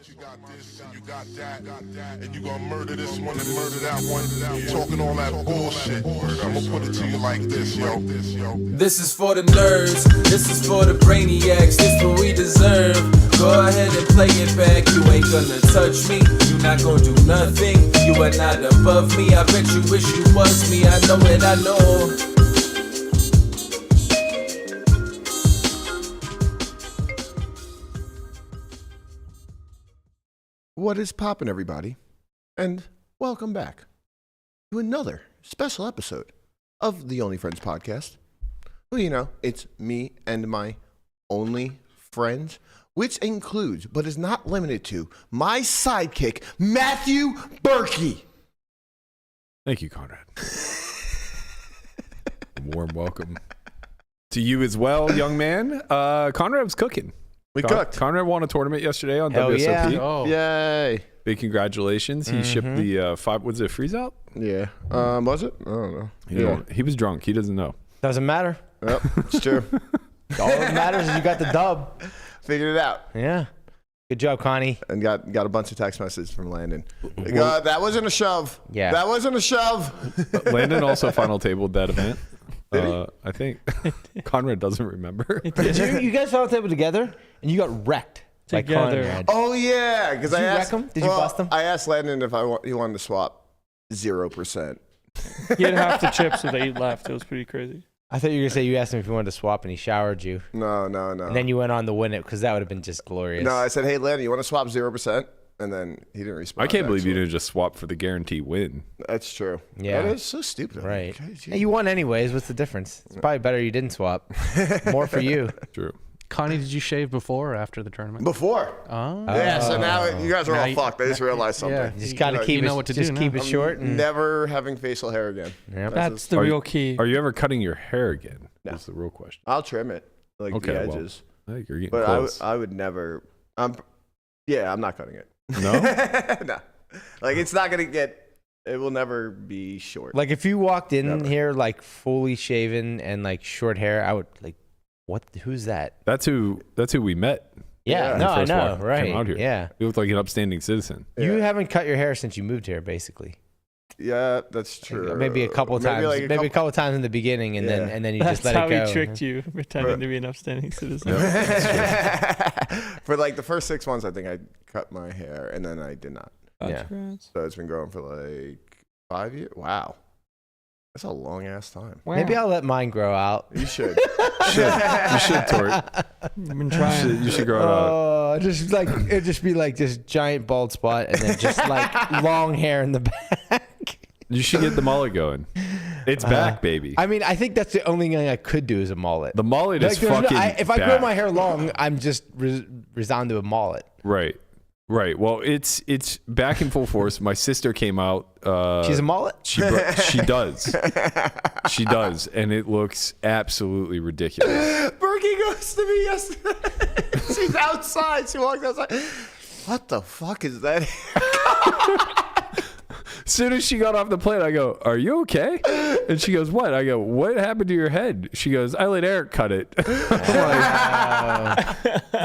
You got this and you got that, and you gonna murder this one and murder that one. Talking all that bullshit. I'm gonna put it to you like this, yo. This is for the nerds, this is for the brainiacs, this what we deserve. Go ahead and play it back, you ain't gonna touch me, you not gonna do nothing, you are not above me. I bet you wish you was me, I know it, I know. What is poppin', everybody? And welcome back to another special episode of the Only Friends podcast. Well, you know, it's me and my only friends, which includes, but is not limited to, my sidekick, Matthew Berkey. Thank you, Conrad. Warm welcome to you as well, young man. Conrad was cooking. We cooked. Conrad won a tournament yesterday on Hell WSOP. Yeah. Oh. Yay. Big congratulations. He shipped the was it a freeze out? Yeah. Was it? I don't know. He was drunk. He doesn't know. Doesn't matter. Yep, it's true. All that matters is you got the dub. Figured it out. Yeah. Good job, Connie. And got a bunch of text messages from Landon. That wasn't a shove. Yeah. That wasn't a shove. Landon also final tabled that event. I think Conrad doesn't remember. Did you guys final table together and you got wrecked Together. by Conrad? Oh, yeah. Because Did I you asked wreck him? Did you bust him? I asked Landon if he wanted to swap 0%. He had half the chips with 8 left. It was pretty crazy. I thought you were going to say you asked him if he wanted to swap and he showered you. No. And then you went on to win it because that would have been just glorious. No, I said, hey, Landon, you want to swap 0%? And then he didn't respond. I can't believe you actually. didn't just swap for the guarantee win. That's true. Yeah. That is so stupid. Right. Okay, Hey, you won anyways. What's the difference? It's probably better you didn't swap. More for you. True. Connie, did you shave before or after the tournament? Before. Oh. Yeah, so now you guys are Now all you- fucked. I just realized something. Yeah. You just got to You keep know it, what to just do keep now. it short. And, Never having facial hair again. Yep. That's the Are real you- key. Are you ever cutting your hair again? No. That's the real question. I'll trim it, like Okay, the well, edges. I think you're getting But close. I would never. I'm not cutting it. No? No. Like, it's not going to get, it will never be short. Like if you walked in Never. here like fully shaven and like short hair, I would like, what? Who's that? That's who we met. Yeah, Yeah. no, I First know, walk- right? came out here. Yeah, You look like an upstanding citizen. you Yeah. haven't cut your hair since you moved here, basically. Yeah, that's true. Maybe a couple times, like maybe a couple times in the beginning, and Yeah. then you That's just let how it go. he tricked you, pretending to be an upstanding citizen. For like the first 6 months, I think I cut my hair, and then I did not. Yeah. So it's been growing for like 5 years. Wow. That's a long ass time. Wow. Maybe I'll let mine grow out. You should. You should, Tort. I've been trying. You should grow it out. Oh, just like it'd just be like this giant bald spot, and then just like long hair in the back. You should get the mullet going. It's back, baby. I mean, I think that's the only thing I could do is a mullet. The mullet Like, is there's no- fucking if I grow back. my hair long, I'm just resigned to a mullet. Right. Well, it's back in full force. My sister came out. She's a mullet? She does. She does, and it looks absolutely ridiculous. Berkey goes to me yesterday. She's outside. She walks outside. What the fuck is that? As soon as she got off the plane, I go, "Are you okay?" And she goes, "What?" I go, "What happened to your head?" She goes, "I let Eric cut it." I'm like,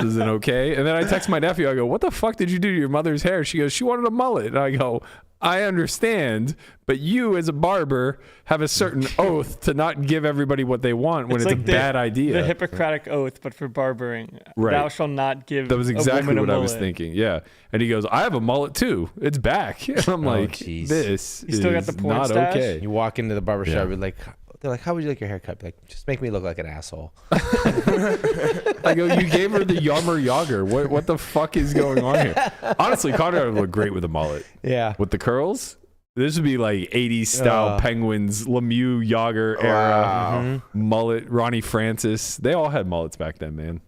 "Is it okay?" And then I text my nephew. I go, "What the fuck did you do to your mother's hair?" She goes, "She wanted a mullet." And I go, "I understand, but you as a barber have a certain oath to not give everybody what they want when it's like a bad idea." The Hippocratic Oath, but for barbering. Right. Thou shalt not give That was exactly a woman what a I was mullet. thinking. Yeah. And he goes, "I have a mullet too. It's back." And I'm like, jeez. "This You still got is the porn not stash? okay." You walk into the barber Yeah. shop, they're like, how would you like your haircut? Be like, just make me look like an asshole. I go, "You gave her the Yammer Yager. What the fuck is going on here?" Honestly, Conrad would look great with a mullet. Yeah. With the curls, this would be like 80s style Penguins, Lemieux Yager era mullet. Ronnie Francis, they all had mullets back then, man.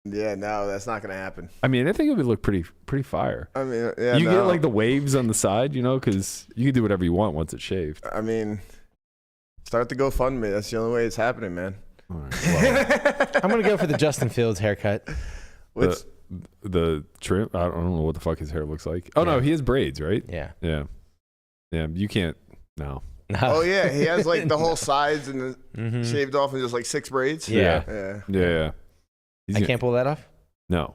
Yeah, no, that's not gonna happen. I mean, I think it would look pretty fire. I mean, yeah, You no. get like the waves on the side, you know, because you can do whatever you want once it's shaved. I mean, start the GoFundMe. That's the only way it's happening, man. All right, well, I'm going to go for the Justin Fields haircut. Which, the trim, I don't know what the fuck his hair looks like. Oh no, Yeah. he has braids, right? Yeah. Yeah. You can't. No. oh yeah, he has like the whole sides and the Mhm. shaved off and just like 6 braids. Yeah. Yeah. Yeah. He's I gonna- can't pull that off? No.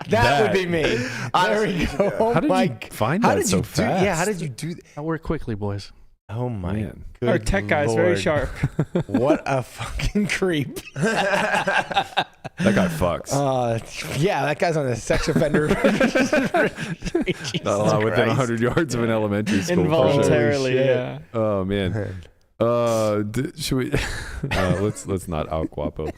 That would be me. There we go. Oh How did my you find that so fast? Yeah, how did you do that? I work quickly, boys. Oh my Man. good Our tech guy is very Lord. sharp. What a fucking creep. That guy fucks. Yeah, that guy's on a sex offender. Not allowed within 100 yards of an elementary school. for sure. Involuntarily, Holy shit. yeah. Oh man. Should we? Let's not out Guapo.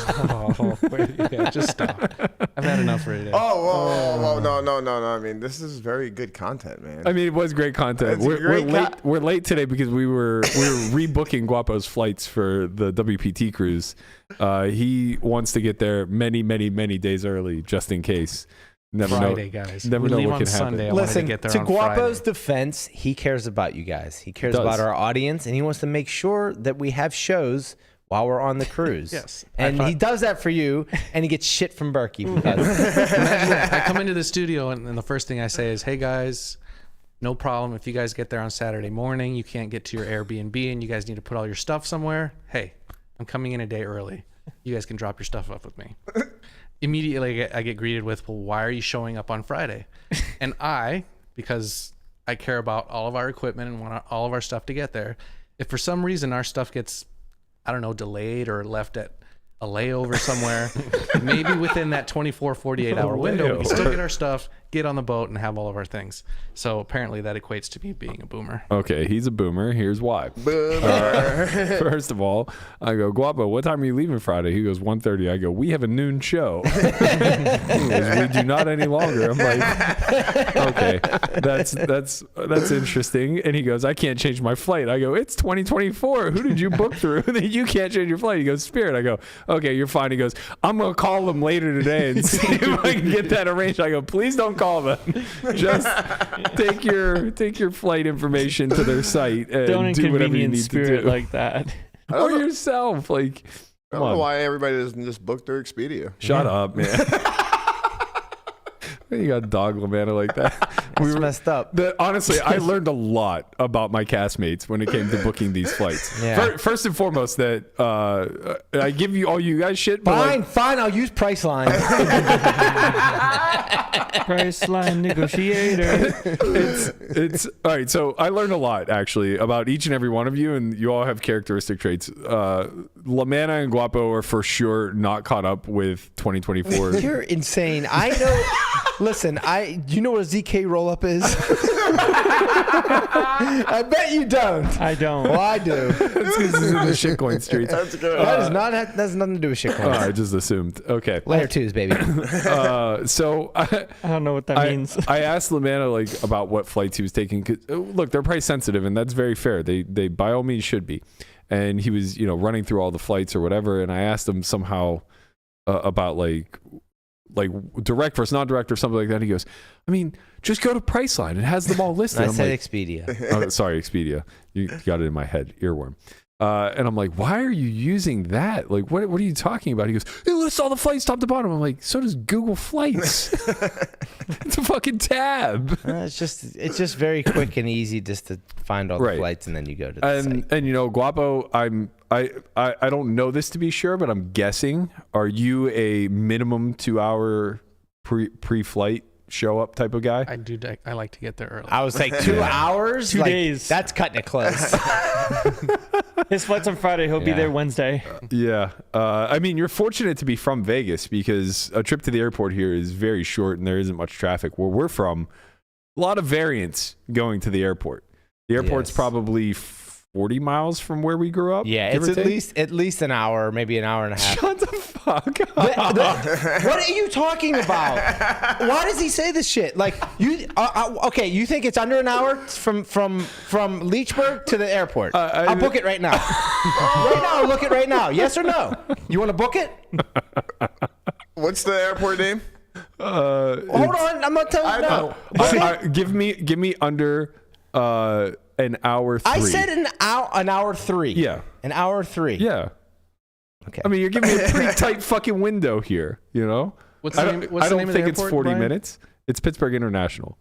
Oh, wait, yeah, just stop. I've had enough for today. Oh, whoa, no. I mean, this is very good content, man. I mean, it was great content. It's great We're late today because we were rebooking Guapo's flights for the WPT cruise. He wants to get there many days early just in case. Never Friday, know, guys. Never We know leave what on can Sunday. happen. I Listen, wanted to get there to on Guapo's Friday. defense, he cares about you guys. He cares Does. about our audience, and he wants to make sure that we have shows while we're on the cruise. Yes. And he does that for you, and he gets shit from Berkey. I come into the studio, and the first thing I say is, hey, guys, no problem. If you guys get there on Saturday morning, you can't get to your Airbnb, and you guys need to put all your stuff somewhere. Hey, I'm coming in a day early. You guys can drop your stuff off with me. Immediately, I get greeted with, well, why are you showing up on Friday? And because I care about all of our equipment and want all of our stuff to get there, if for some reason our stuff gets, I don't know, delayed or left at a layover somewhere, maybe within that 24, 48 hour window, we can still get our stuff, get on the boat, and have all of our things. So apparently that equates to me being a boomer. Okay, he's a boomer. Here's why. Boomer. First of all, I go, Guapo, what time are you leaving Friday? He goes, 1:30. I go, we have a noon show. He goes, we do not any longer. I'm like, okay, that's interesting. And he goes, I can't change my flight. I go, it's 2024. Who did you book through that you can't change your flight? He goes, Spirit. I go, okay, you're fine. He goes, I'm going to call them later today and see if I can get that arranged. I go, please don't call them. Just take your flight information to their site and Don't do whatever you need inconvenience to do. Spirit like that. Or yourself. Like, I don't know why everybody doesn't just book their Expedia. shut up, man. You got dog Lamana like that. That's messed up. Honestly, I learned a lot about my castmates when it came to booking these flights. Yeah. First and foremost, that I give you all you guys shit. But Fine, I'll use Priceline. Priceline negotiator. it's all right. So I learned a lot actually about each and every one of you, and you all have characteristic traits. Lamana and Guapo are for sure not caught up with 2024. You're insane. I know. Listen, you know what a ZK roll-up is? I bet you don't. I don't. Well, I do. That's because this is in the shitcoin streets. That's good. That has nothing to do with shit. I just assumed. Okay. Layer 2s, baby. So I don't know what that means. I asked Lamana like about what flights he was taking. 'Cause, look, they're price sensitive, and that's very fair. They by all means should be. And he was running through all the flights or whatever. And I asked him somehow about like direct versus non-direct or something like that. He goes, I mean, just go to Priceline. It has them all listed. I I'm said like, Expedia. oh, sorry, Expedia. You got it in my head. Earworm. And I'm like, why are you using that? Like, what are you talking about? He goes, it lists all the flights top to bottom. I'm like, so does Google Flights. It's a fucking tab. It's just very quick and easy just to find all the flights, and then you go to the site. And Guapo, I don't know this to be sure, but I'm guessing, are you a minimum 2 hour pre-flight show up type of guy? I like to get there early. I was like 2 hours? 2 days. That's cutting it close. His flight's on Friday. He'll be there Wednesday. Yeah. I mean, you're fortunate to be from Vegas because a trip to the airport here is very short and there isn't much traffic. Where we're from, a lot of variance going to the airport. The airport's probably 40 miles from where we grew up. Yeah, it's at least an hour, maybe an hour and a half. Shut the fuck up. What are you talking about? Why does he say this shit? Like you, okay? You think it's under an hour from Leechburg to the airport? I'll book it right now. Right now, I'll book it right now. Yes or no? You want to book it? What's the airport name? Hold on, I'm not telling you no. Give me under an hour 3. I said an hour 3. Yeah. An hour 3. Yeah. Okay. I mean, you're giving me a pretty tight fucking window here, you know? What's the name of the think it's airport, 40 Brian? minutes. It's Pittsburgh International.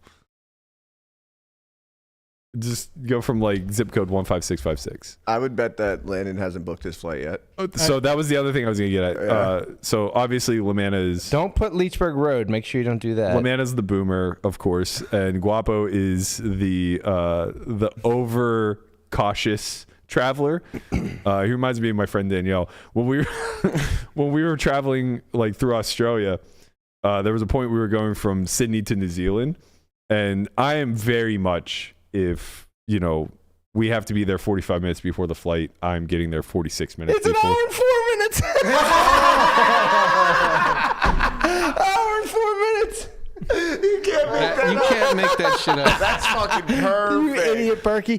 Just go from like zip code 15656. I would bet that Landon hasn't booked his flight yet. So that was the other thing I was gonna get at. Yeah. So obviously Lamana is. Don't put Leechburg Road. Make sure you don't do that. Lamana's the boomer, of course, and Guapo is the over cautious traveler. He reminds me of my friend Danielle. When we were traveling like through Australia, there was a point we were going from Sydney to New Zealand, and I am very much, if you know, we have to be there 45 minutes before the flight, I'm getting there 46 minutes It's an before. hour and 4 minutes. Hour and 4 minutes. You can't make that You up. can't make that shit up. That's fucking You perfect. idiot, Berkey.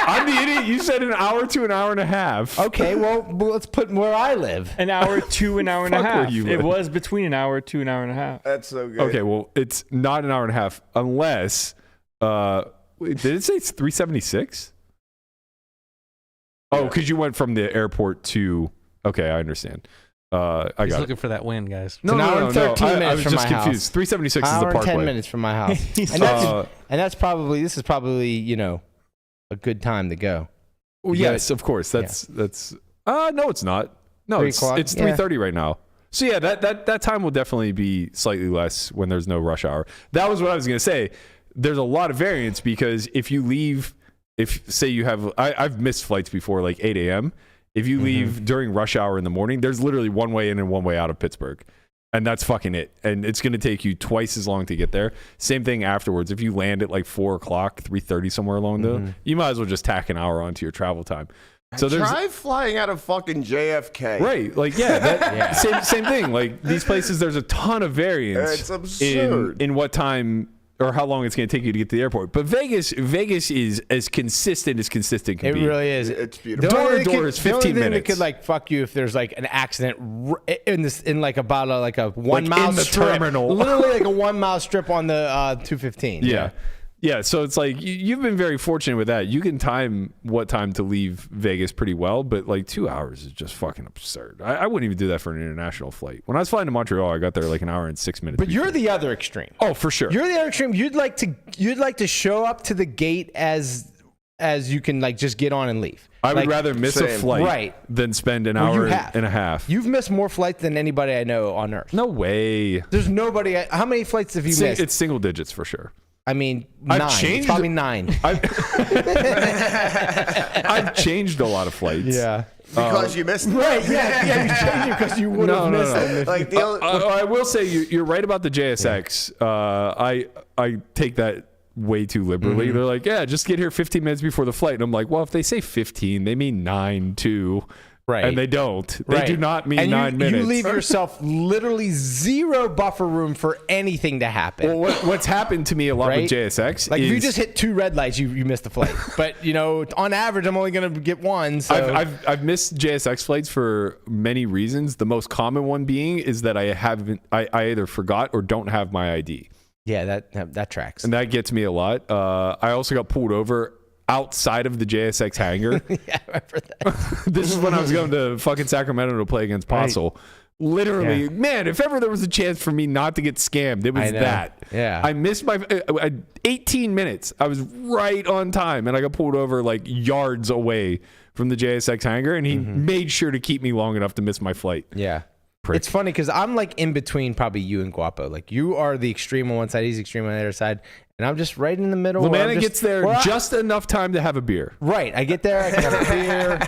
I'm the idiot. You said an hour to an hour and a half. Okay, well, let's put where I live. An hour to an hour and a Fuck where half. you It live. was between an hour to an hour and a half. That's so good. Okay, well, it's not an hour and a half unless. Wait, did it say it's 376? Oh, because you went from the airport to. Okay, I understand. I He's got looking it. for that win, guys. an hour and 13 I minutes was from just my house. confused. 376 is the Hour and parkway. 10 minutes from my house. And that's probably, this is probably, you know, a good time to go. Well, You yes, of course. That's. No, it's not. No, 3 it's o'clock? 3:30 right now. So yeah, that time will definitely be slightly less when there's no rush hour. That was what I was gonna say. There's a lot of variance because if you leave, say you have, I've missed flights before, like 8 a.m. If you leave during rush hour in the morning, there's literally one way in and one way out of Pittsburgh. And that's fucking it. And it's going to take you twice as long to get there. Same thing afterwards. If you land at like 4 o'clock, 3:30, somewhere along there, you might as well just tack an hour onto your travel time. So there's Try flying out of fucking JFK. right, like same thing. Like these places, there's a ton of variance. It's absurd. in what time or how long it's going to take you to get to the airport. But Vegas is as consistent can It be. really is. It's beautiful. Door to only thing door that is the only 15 thing that minutes. could like fuck you if there's like an accident in like about like a 1 Like mile in the strip. terminal. Literally like a 1 mile strip on the 215. Yeah, so it's like you've been very fortunate with that. You can time what time to leave Vegas pretty well, but like 2 hours is just fucking absurd. I wouldn't even do that for an international flight. When I was flying to Montreal, I got there like an hour and 6 minutes. But before. you're the other extreme. Oh, for sure. You're the other extreme. You'd like to show up to the gate as you can like just get on and leave. I would Like, rather miss a same. flight Right. than spend an Well, you hour have. and a half. You've missed more flights than anybody I know on Earth. No way. There's nobody. How many flights have you missed? It's single digits for sure. I mean, I've 9. changed- It's probably 9. I've changed a lot of flights. Because you missed it. Right? Yeah. You changed it because you would have missed it. Like the only, I will say you're right about the JSX. I take that way too liberally. They're like, yeah, just get here 15 minutes before the flight. And I'm like, well, if they say 15, they mean 9 too. Right. And they don't. They do not mean and 9 minutes. You leave yourself literally zero buffer room for anything to happen. Well, what's happened to me a lot Right? with JSX Like is if you just hit 2 red lights, you missed the flight. But you know, on average, I'm only gonna get 1. So I've missed JSX flights for many reasons. The most common one being is that I either forgot or don't have my ID. yeah, that tracks. And that gets me a lot. I also got pulled over outside of the JSX hangar. yeah, I remember that. This is when I was going to fucking Sacramento to play against Postle. Literally, Yeah. man, if ever there was a chance for me not to get scammed, it was I know. that. Yeah. I missed my 18 minutes. I was right on time, and I got pulled over like yards away from the JSX hangar, and he made sure to keep me long enough to miss my flight. Yeah. Prick. It's funny because I'm like in between probably you and Guapo. Like you are the extreme on one side, he's extreme on the other side, and I'm just right in the middle. where I'm Lamana gets there just enough time to have a beer. right. I get there, I can have a beer.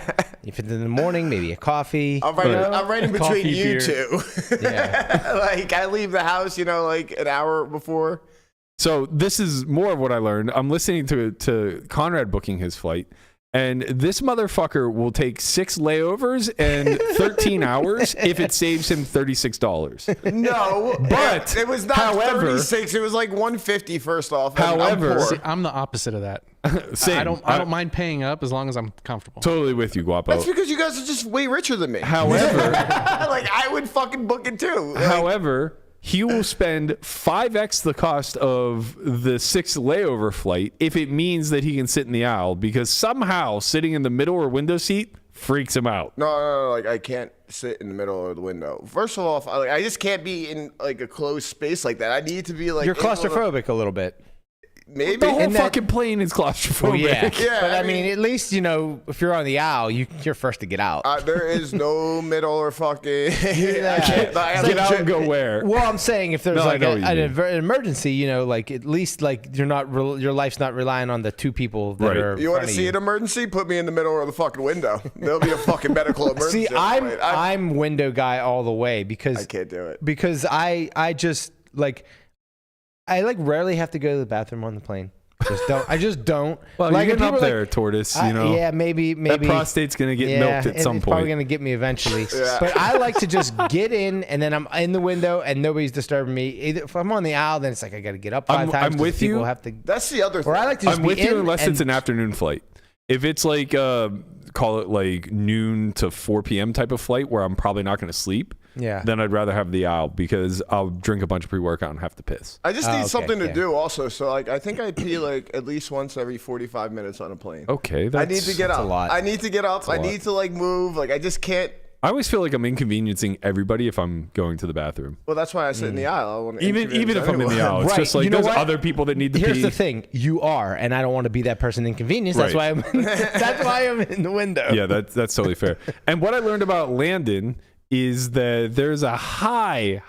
If it's in the morning, maybe a coffee. I'm right in between Coffee, you beer. two. Yeah. Like I leave the house, like an hour before. So this is more of what I learned. I'm listening to Conrad booking his flight, and this motherfucker will take 6 layovers and 13 hours if it saves him $36. No, But, it was not however- 36. It was like 150 first off. However- I'm poor. See, I'm the opposite of that. Same. I don't mind paying up as long as I'm comfortable. Totally with you, Guapo. That's because you guys are just way richer than me. However, Like I would fucking book it too. Like, however, he will spend 5x the cost of the 6 layover flight if it means that he can sit in the aisle, because somehow sitting in the middle or window seat freaks him out. no, like I can't sit in the middle of the window. First of all, I just can't be in like a closed space like that. I need to be like You're in one of- claustrophobic a little bit. maybe. The whole And that- fucking plane is claustrophobic. Well, yeah. Yeah, But I I mean, at least, if you're on the aisle, you're first to get out. There is no middle or fucking. Yeah. Get out and go where? Well, I'm saying if there's No, I like know what you mean. an emergency, like at least like you're not your life's not relying on the two people that Right. are. You want to see an emergency? Put me in the middle of the fucking window. There'll be a fucking medical emergency. See, I'm window guy all the way because I can't do it. because I just like I like rarely have to go to the bathroom on the plane. I just don't. Well, like, you're getting and up people are there, tortoise. Yeah, maybe that prostate's gonna get milked at some it's probably point. gonna get me eventually. Yeah. But I like to just get in, and then I'm in the window, and nobody's disturbing me. Either if I'm on the aisle, then it's like I got to get up 5 times. I'm 'cause with people you. Have to, That's the other thing. or I like to just I'm be with you in unless and- it's an afternoon flight. If it's like call it like noon to 4 p.m. type of flight where I'm probably not going to sleep, Yeah. then I'd rather have the aisle because I'll drink a bunch of pre-workout and have to piss. I just Oh, need okay, something to yeah. do also. So like I think I pee like at least once every 45 minutes on a plane. Okay, I need to get that's up. a lot. I need to get up. I lot. need to like move. Like I just can't. I always feel like I'm inconveniencing everybody if I'm going to the bathroom. Well, that's why I sit in the aisle. I wanna Even inconvenience if I'm in the anyone. aisle, it's Right, just like you know there's what? other people that need to Here's pee. the thing: you are, and I don't want to be that person inconvenienced. That's Right. why I'm in the window. Yeah, that's totally fair. And what I learned about Landon is that there's a high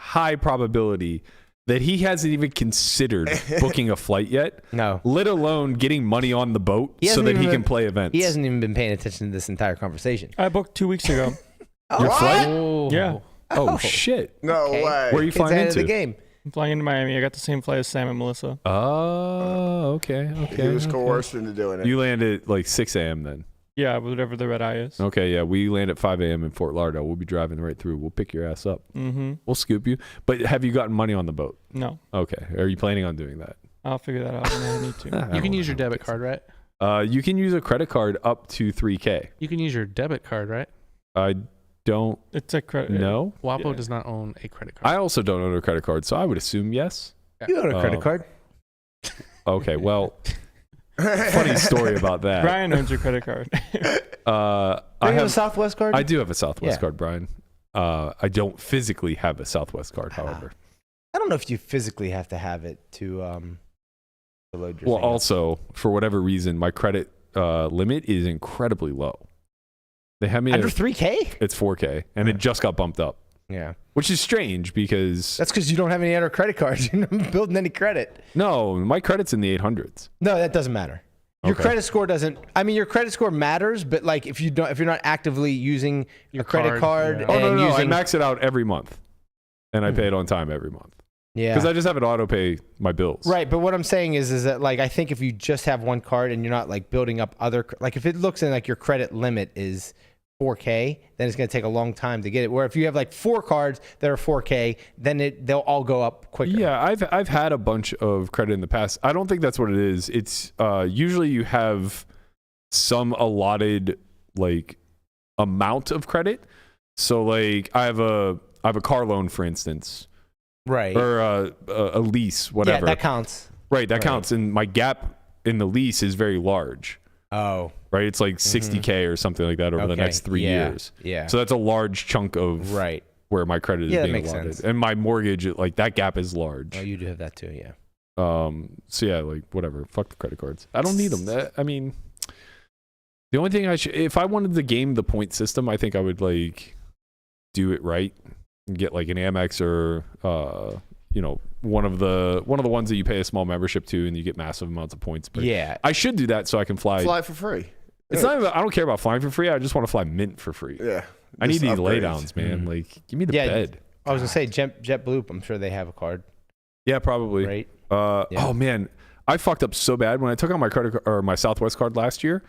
probability that he hasn't even considered booking a flight yet. No. Let alone getting money on the boat He so hasn't that he even can been- play events. He hasn't even been paying attention to this entire conversation. I booked 2 weeks ago. Your flight? Oh, Yeah. Oh, shit. No Okay. way. Where are you Kids flying ahead of into? the game. I'm flying into Miami. I got the same flight as Sam and Melissa. Oh, okay. He was coerced into doing it. You land at like 6 a.m. then. Yeah, whatever the red eye is. Okay, yeah. We land at 5 a.m. in Fort Lauderdale. We'll be driving right through. We'll pick your ass up. Mm-hmm. We'll scoop you. But have you gotten money on the boat? No, Okay. Are you planning on doing that? I'll figure that out when I need to. I You can don't use your know. debit card, right? You can use a credit card up to $3K. You can use your debit card, right? I don't It's a credit. know. WAPO Yeah. does not own a credit card. I also don't own a credit card, so I would assume yes. You own a credit Oh. card. Okay, well, funny story about that. Brian owns your credit card. I Do you have a have, Southwest card? I do have a Southwest Yeah. card, Brian. I don't physically have a Southwest card, however. I don't know if you physically have to have it to load your Well, thing up. also, for whatever reason, my credit limit is incredibly low. They have me Under at, 3K? it's 4K, and it just got bumped up, Yeah. which is strange because That's because you don't have any other credit cards. You're not building any credit. no, my credit's in the 800s. No, that doesn't matter. Your Okay. credit score doesn't. I mean, your credit score matters, but like if you're not actively using your credit card, card, yeah. Oh and no, I using, max it out every month, and I pay it on time every month yeah, because I just have it auto pay my bills. right. But what I'm saying is that like I think if you just have one card and you're not like building up other, like if it looks in like your credit limit is 4K, then it's going to take a long time to get it. Where if you have like 4 cards that are 4K, then they'll all go up quicker. Yeah, I've had a bunch of credit in the past. I don't think that's what it is. It's usually you have some allotted like amount of credit. So like I have a car loan, for instance, Right. or a lease, whatever. Yeah, that counts. Right, that Right. counts. And my gap in the lease is very large. Oh. Right, it's like 60K or something like that over the Okay. next 3 Yeah. years. Yeah. So that's a large chunk of Right. where my credit is Yeah, that being makes allotted. sense. And my mortgage, like that gap is large. Oh, you do have that too. Yeah. So yeah, like whatever. Fuck the credit cards. I don't need them. I mean, the only thing if I wanted to game the point system, I think I would like do it right and get like an Amex or one of the ones that you pay a small membership to and you get massive amounts of points. But Yeah. I should do that so I can fly. Fly for free. It's not even, I don't care about flying for free. I just want to fly mint for free. Yeah. I need Just these upgrades. laydowns, man. Like, give me the Yeah, bed. I was gonna say JetBlue. I'm sure they have a card, Yeah, probably. right? Yeah. Oh man, I fucked up so bad when I took out my credit or my Southwest card last year.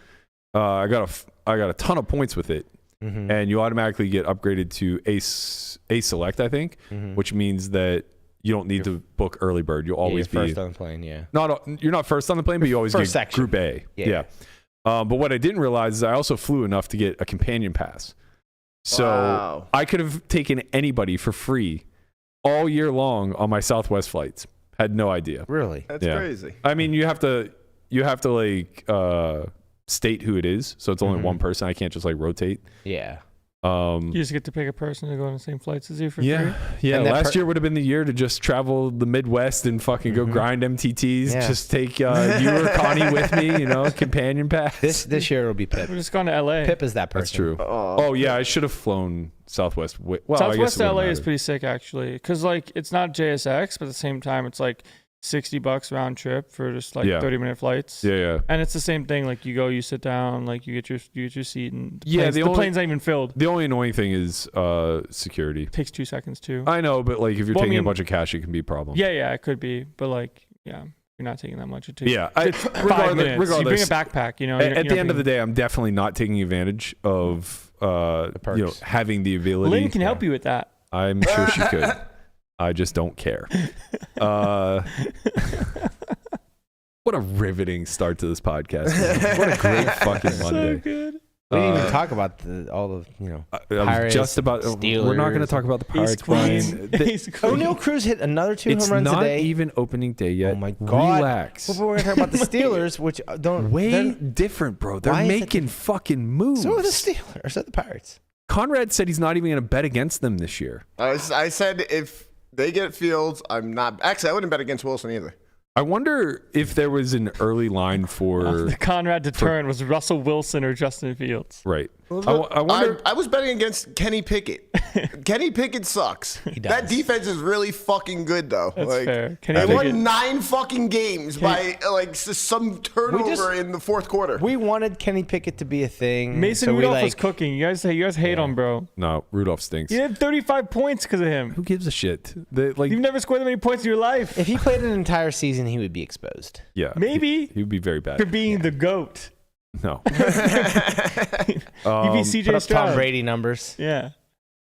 I got a ton of points with it, Mm-hmm. and you automatically get upgraded to A Select, I think, Mm-hmm. which means that you don't need to book early bird. You'll always you're be first on the plane. Yeah. you're not first on the plane, but you always First get section. Group A. Yeah. But what I didn't realize is I also flew enough to get a companion pass. So Wow. I could have taken anybody for free all year long on my Southwest flights. Had no idea. Really? That's Yeah. crazy. I mean, you have to like state who it is, so it's only one person. I can't just like rotate. Yeah. You just get to pick a person to go on the same flights as you for free. Yeah. And that Last year would have been the year to just travel the Midwest and fucking go grind MTTs. Yeah. Just take you or Connie with me, companion pass. This year it'll be Pip. We're just going to LA. Pip is that person. That's true. Oh yeah, I should have flown Southwest. Well, I guess Southwest it LA wouldn't is matter. pretty sick actually, because like it's not JSX, but at the same time it's like $60 round trip for just like 30-minute flights. Yeah. And it's the same thing. Like you go, you sit down, like you get your seat, and the plane's not even filled. The only annoying thing is security. Takes 2 seconds too. I know, but like if you're taking a bunch of cash, it can be a problem. Yeah, it could be, but like you're not taking that much. It takes Yeah, 5 minutes. Regardless, You bring a backpack. At the end of the day, I'm definitely not taking advantage of having the ability. Lynn can help you with that. I'm sure she could. I just don't care. What a riveting start to this podcast. Man. What a great fucking Monday. So good. We didn't even talk about all of I Pirates, was just about. We're not going to Steelers, talk about the Pirates, Queen. Brian. Ace Queen. O'Neal Cruz hit another 2 It's home runs not today. even opening day yet. Oh my God. Relax. Well, but we're talking about the Steelers, which don't Way different, bro. They're Why is it making fucking moves. So are the Steelers. So are the Pirates. Conrad said he's not even going to bet against them this year. I said if they get Fields, I'm not. Actually, I wouldn't bet against Wilson either. I wonder if there was an early line for The Conrad deterrent was Russell Wilson or Justin Fields. right. I wonder. I was betting against Kenny Pickett. Kenny Pickett sucks. That defense is really fucking good, though. That's fair. They Kenny Pickett. won 9 fucking games by like some turnover in the fourth quarter. We wanted Kenny Pickett to be a thing. Mason so Rudolph we was cooking. You guys hate on bro. No, Rudolph stinks. You had 35 points because of him. Who gives a shit? You've You've never scored that many points in your life. If he played an entire season, he would be exposed. yeah, Maybe. he would be very bad. For being the GOAT. No. You'd be Put CJ up Stroud. Tom Brady numbers. Yeah.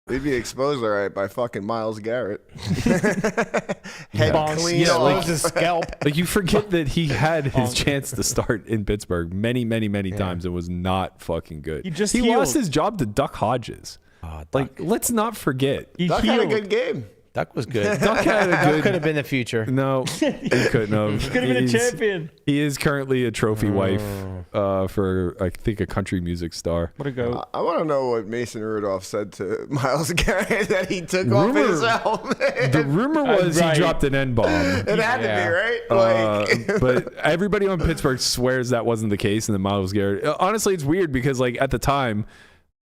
They'd be exposed, all right, by fucking Myles Garrett. Head Bonks. clean Yeah, off. his scalp. Like you forget that he had his chance to start in Pittsburgh many times and was not fucking good. He just lost healed. his job to Duck Hodges. Oh, Like, let's not forget. He Duck had a healed. good game. Duck was good. Duck had a Duck good. could have been the future. No, he couldn't have. Could have been a He's- champion. He is currently a trophy wife for, I think, a country music star. What a GOAT. I want to know what Mason Rudolph said to Myles Garrett that he took off his helmet. The rumor was Right. he dropped an N-bomb. It had to be, right? But everybody on Pittsburgh swears that wasn't the case, and then Myles Garrett. Honestly, it's weird because, like, at the time,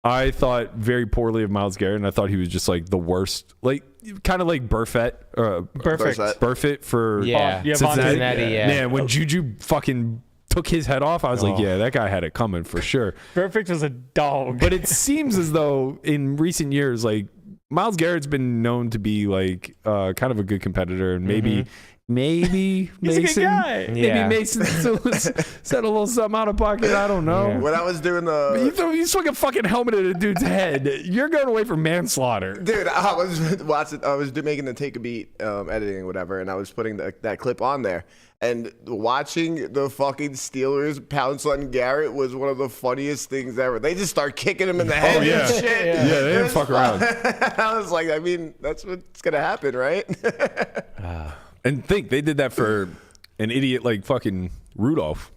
I thought very poorly of Myles Garrett, and I thought he was just like the worst, like kind of like Burfett, Perfect. Burfett. for Yeah, Cincinnati, yeah. Man, when Juju fucking took his head off, I was like, yeah, that guy had it coming for sure. Perfect was a dog. But it seems as though in recent years, like Myles Garrett's been known to be like kind of a good competitor, and maybe He's Mason, a good guy. maybe Yeah. Mason said a little something out of pocket. I don't know. When I was doing You swing a fucking helmet at a dude's head. You're going away for manslaughter. Dude, I was watching. I was making the Take a Beat editing or whatever, and I was putting that clip on there. And watching the fucking Steelers pounce on Garrett was one of the funniest things ever. They just start kicking him in the head yeah. and shit. Yeah, they didn't fuck around. I was like, I mean, that's what's gonna happen, right? And think they did that for an idiot like fucking Rudolph.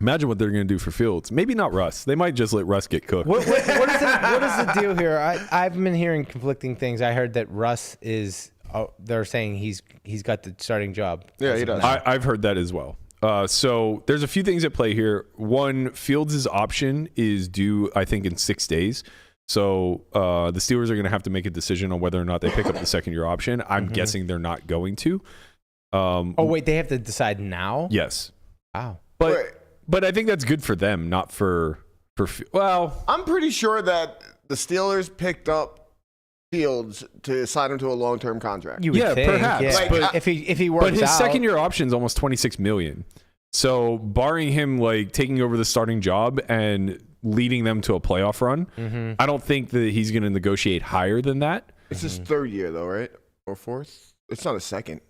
Imagine what they're going to do for Fields. Maybe not Russ. They might just let Russ get cooked. What is the deal here? I've been hearing conflicting things. I heard that Russ is. They're saying he's got the starting job. Yeah, he does. I've heard that as well. So there's a few things at play here. One, Fields' option is due, I think, in 6 days. So the Steelers are going to have to make a decision on whether or not they pick up the second-year option. I'm guessing they're not going to. Wait, they have to decide now? Yes. Wow. But I think that's good for them, not for well. I'm pretty sure that the Steelers picked up Fields to sign him to a long-term contract. You would Yeah, think, perhaps, yeah. but- if he works But his out, second-year option is almost $26 million. So barring him like taking over the starting job and leading them to a playoff run, I don't think that he's going to negotiate higher than that. It's his third year, though, right? Or fourth? It's not a second.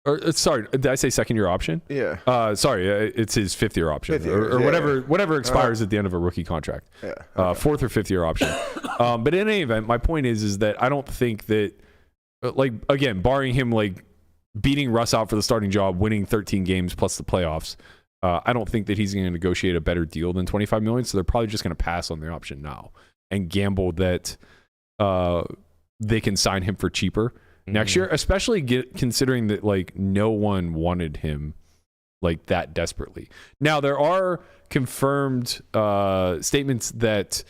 Or sorry, did I say second-year option? Yeah. Sorry, it's his fifth-year option, Fifth year, or yeah. whatever expires at the end of a rookie contract. Yeah. Fourth or fifth-year option. But in any event, my point is that I don't think that, like, again, barring him like beating Russ out for the starting job, winning 13 games plus the playoffs, I don't think that he's going to negotiate a better deal than $25 million. So they're probably just going to pass on the option now and gamble that they can sign him for cheaper next year, especially considering that like no one wanted him like that desperately. Now there are confirmed statements that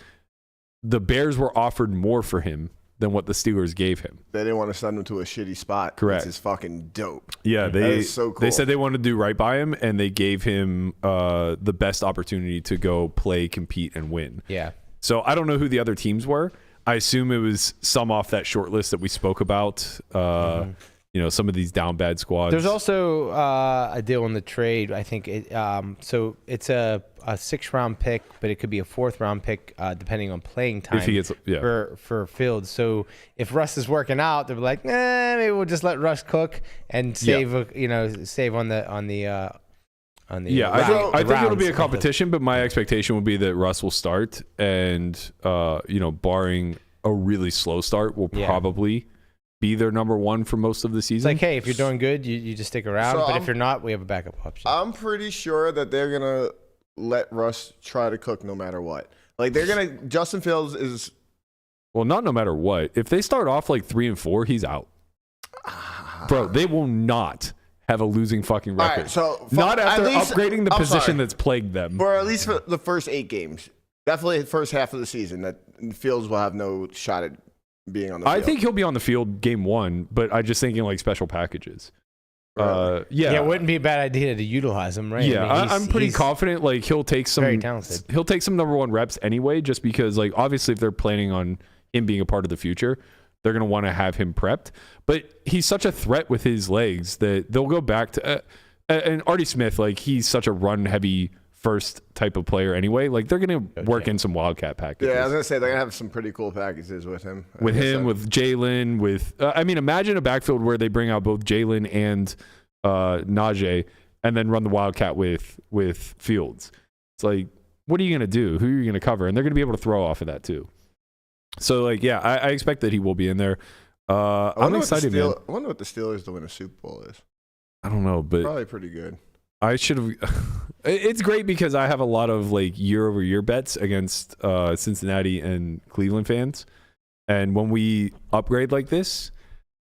the Bears were offered more for him than what the Steelers gave him. They didn't want to send him to a shitty spot. Correct. Which is fucking dope. Yeah, that is so cool. They said they wanted to do right by him, and they gave him the best opportunity to go play, compete, and win. Yeah. So I don't know who the other teams were. I assume it was some off that short list that we spoke about. You know, some of these down bad squads. There's also a deal in the trade. I think so it's a 6th-round pick, but it could be a 4th-round pick depending on playing time if he gets, for Fields. So if Russ is working out, they're like, maybe we'll just let Russ cook and save save on the I think it'll be a competition, but my expectation would be that Russ will start, and barring a really slow start, will probably be their number one for most of the season. It's like, hey, if you're doing good, you just stick around. So but if you're not, we have a backup option. I'm pretty sure that they're gonna let Russ try to cook no matter what. Like Justin Fields is. Well, not no matter what. If they start off like 3-4, he's out. Bro, they will not have a losing fucking record. Right, so not after upgrading the position sorry. that's plagued them. For at least for the first 8 games. Definitely the first half of the season that Fields will have no shot at being on the field. I think he'll be on the field game 1, but I just thinking like special packages. Really? It wouldn't be a bad idea to utilize him, right? Yeah, I mean, I'm pretty confident like he'll take some very talented. He'll take some number 1 reps anyway, just because like obviously if they're planning on him being a part of the future, they're going to want to have him prepped. But he's such a threat with his legs that they'll go back to and Artie Smith, like he's such a run heavy first type of player anyway. Like they're going to work in some wildcat packages. Yeah, I was going to say they're going to have some pretty cool packages with him. With Jalen, imagine a backfield where they bring out both Jalen and Najee and then run the wildcat with Fields. It's like, what are you going to do? Who are you going to cover? And they're going to be able to throw off of that too. So like, yeah, I expect that he will be in there. I'm excited, man. I wonder what the Steelers to win a Super Bowl is. I don't know, but probably pretty good. I should have. It's great because I have a lot of like year-over-year bets against Cincinnati and Cleveland fans, and when we upgrade like this,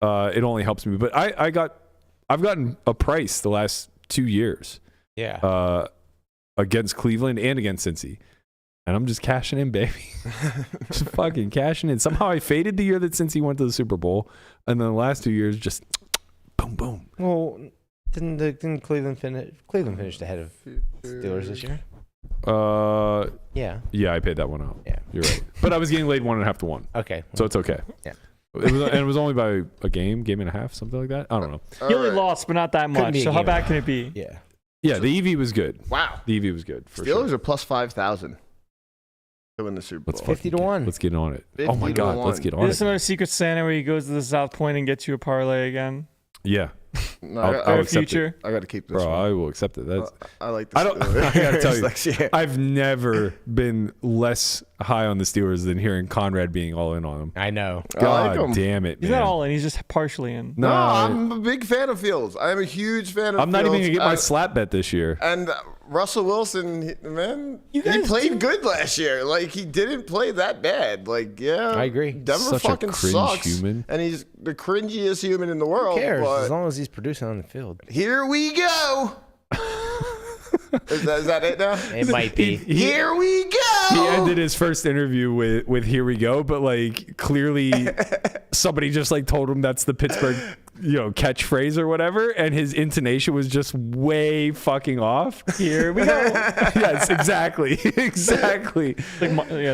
it only helps me. But I've gotten a price the last 2 years. Yeah. Against Cleveland and against Cincy, and I'm just cashing in, baby. Just fucking cashing in. Somehow I faded the year that Cincy went to the Super Bowl, and then the last 2 years just boom, boom. Well. Didn't Cleveland finish? Cleveland finished ahead of Steelers this year. Yeah, I paid that one out. Yeah, you're right. But I was getting laid 1.5 to 1. Okay, so it's okay. Yeah, it was only by a game and a half, something like that. I don't know. He only lost, but not that much. So how bad can it be? Yeah. The EV was good. Wow, the EV was good. For Steelers sure. are plus 5,000 to win the Super Bowl. 50 to 1. Let's get on it. Oh my God, let's get on it. Is this another Secret Santa where he goes to the South Point and gets you a parlay again? Yeah. No, I'll accept it. I got to keep this. Bro, one. I will accept it. That's. I like this. I gotta tell you, next year. I've never been less high on the Steelers than hearing Conrad being all in on them. I know. God damn it, man. He's not all in. He's just partially in. No, I'm a big fan of Fields. I'm a huge fan of. I'm not even gonna get my slap bet this year. And Russell Wilson, man, he played good last year. Like he didn't play that bad. Like I agree. Denver Such fucking a cringe sucks, human. and he's the cringiest human in the world. Who cares? But As long as he's producing on the field. Here we go. Is that it now? It might be. Here we go. He ended his first interview with "Here we go," but like clearly somebody just like told him that's the Pittsburgh catchphrase or whatever, and his intonation was just way fucking off. Here we go. Yes, exactly. It's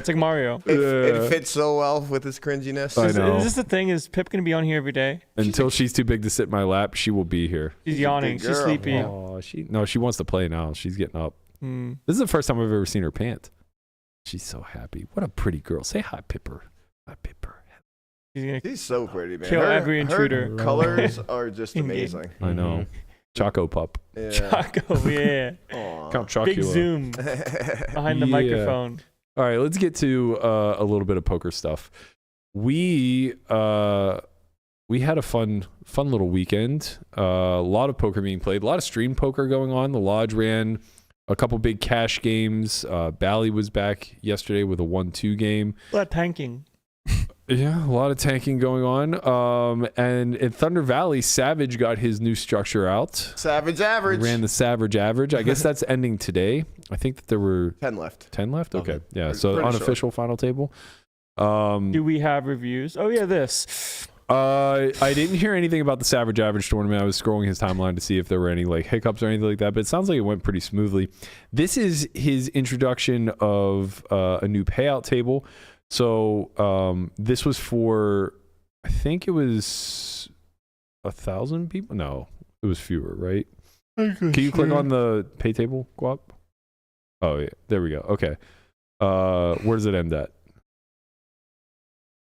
like Mario. It fits so well with his cringiness. I know. Is this the thing? Is Pip gonna be on here every day? Until she's too big to sit in my lap, she will be here. She's yawning. She's sleepy. Oh, she wants to play now. She's getting up. This is the first time I've ever seen her pant. She's so happy. What a pretty girl. Say hi, Pipper. Hi, Pipper. She's so pretty, man. Kill every intruder. Her colors are just amazing. I know. Choco Pup. Yeah. Choco, yeah. Count Chocula. Big zoom behind the microphone. All right, let's get to a little bit of poker stuff. We had a fun little weekend. A lot of poker being played. A lot of stream poker going on. The Lodge ran a couple big cash games. Bally was back yesterday with a 1-2 game. A lot of tanking. Yeah, a lot of tanking going on. And in Thunder Valley, Savage got his new structure out. Savage average. Ran the Savage average. I guess that's ending today. I think that there were 10 left. 10 left? Okay. Yeah, Pretty so sure. unofficial final table. Do we have reviews? Oh, yeah, this. I didn't hear anything about the Savage Average tournament. I was scrolling his timeline to see if there were any like hiccups or anything like that, but it sounds like it went pretty smoothly. This is his introduction of a new payout table. So this was for, I think it was 1,000 people. No, it was fewer, right? Can you click on the pay table, Guap? Oh yeah, there we go. Okay, where does it end at?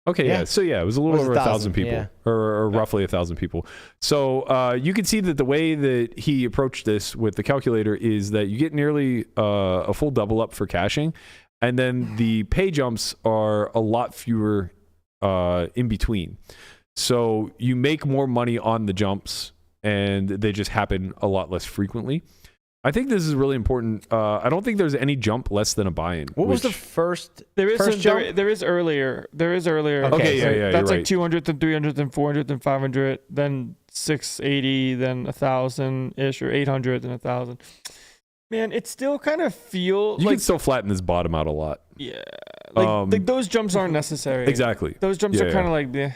Okay, yeah. So yeah, it was a little over 1,000 people, yeah. or roughly 1,000 people. So you can see that the way that he approached this with the calculator is that you get nearly a full double up for caching, and then the pay jumps are a lot fewer in between. So you make more money on the jumps, and they just happen a lot less frequently. I think this is really important. I don't think there's any jump less than a buy-in. What was the first? There is first jump? there is earlier. There is earlier. Okay, yeah, That's you're like 200, then 300, then 400, then 500, then 680, then 1,000-ish, or 800, then 1,000. Man, it still kind of feels you like can still flatten this bottom out a lot. yeah, like those jumps aren't necessary. Exactly. Those jumps are kind of like bleh.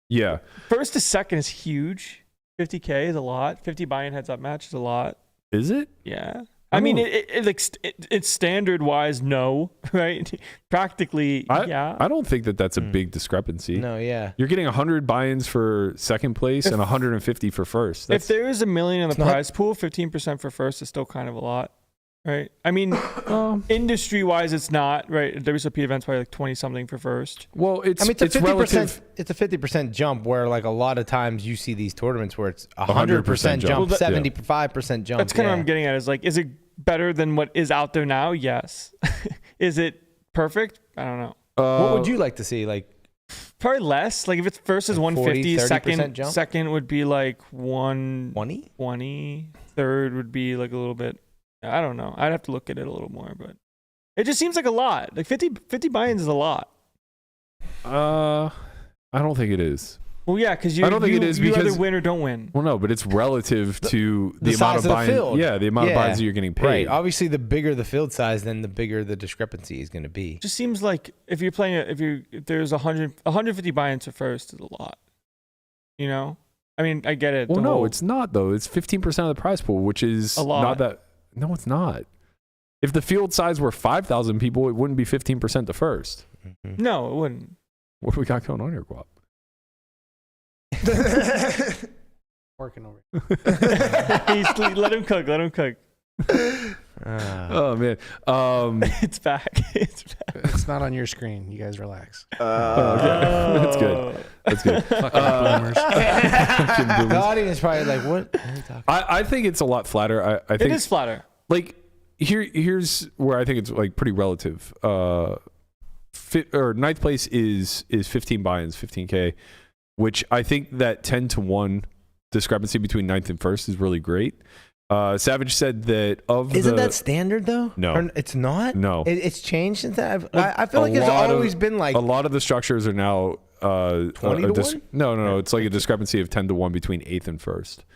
Yeah. First to second is huge. 50K is a lot. 50 buy-in heads-up match is a lot. Is it? Yeah. I mean, it's standard wise, no, right? Practically, yeah. I don't think that that's a big discrepancy. No, yeah. You're getting 100 buy-ins for second place and 150 for first. If there is $1 million in the prize pool, 15% for first is still kind of a lot, right? I mean, industry wise, it's not, right? WSOP events probably like 20 something for first. Well, it's 50%. relative. It's a 50% jump where like a lot of times you see these tournaments where it's 100% jump, Well, 75% jump. That's kind of what I'm getting at. Is like, is it better than what is out there now? Yes. Is it perfect? I don't know. What would you like to see? Like probably less. Like if it's first is 150, second would be like 120, third would be like a little bit. I don't know. I'd have to look at it a little more, but it just seems like a lot. Like 50 buy-ins is a lot. I don't think it is. Well, yeah, because I don't think it is you because either win or don't win. Well, no, but it's relative to the amount size of of the buy-in. field. Yeah, the amount of buy-ins that you're getting paid. Right. Obviously, the bigger the field size, then the bigger the discrepancy is going to be. It just seems like if you're playing it, if there's 150 buy-ins at first is a lot. You know, I mean, I get it. Well, no, it's not though. It's 15% of the prize pool, which is a lot. Not that. No, it's not. If the field size were 5,000 people, it wouldn't be 15% to first. Mm-hmm. No, it wouldn't. What do we got going on here, Guap? Working over. Let him cook. Let him cook. Oh man, It's back. It's back. It's not on your screen. You guys relax. Okay. That's good. That's good. Fucking boomers. The audience is probably like, "What are you talking?" I think it's a lot flatter. I think It is flatter. Like here's where I think it's like pretty relative. Ninth place is 15 buy-ins, 15K, which I think that 10-1 discrepancy between ninth and first is really great. Savage said that Isn't that standard though? No. Or it's not. No, it's changed since that. I feel like it's always been like a lot of the structures are now 20 to 1? No. It's like a discrepancy of 10-1 between eighth and first.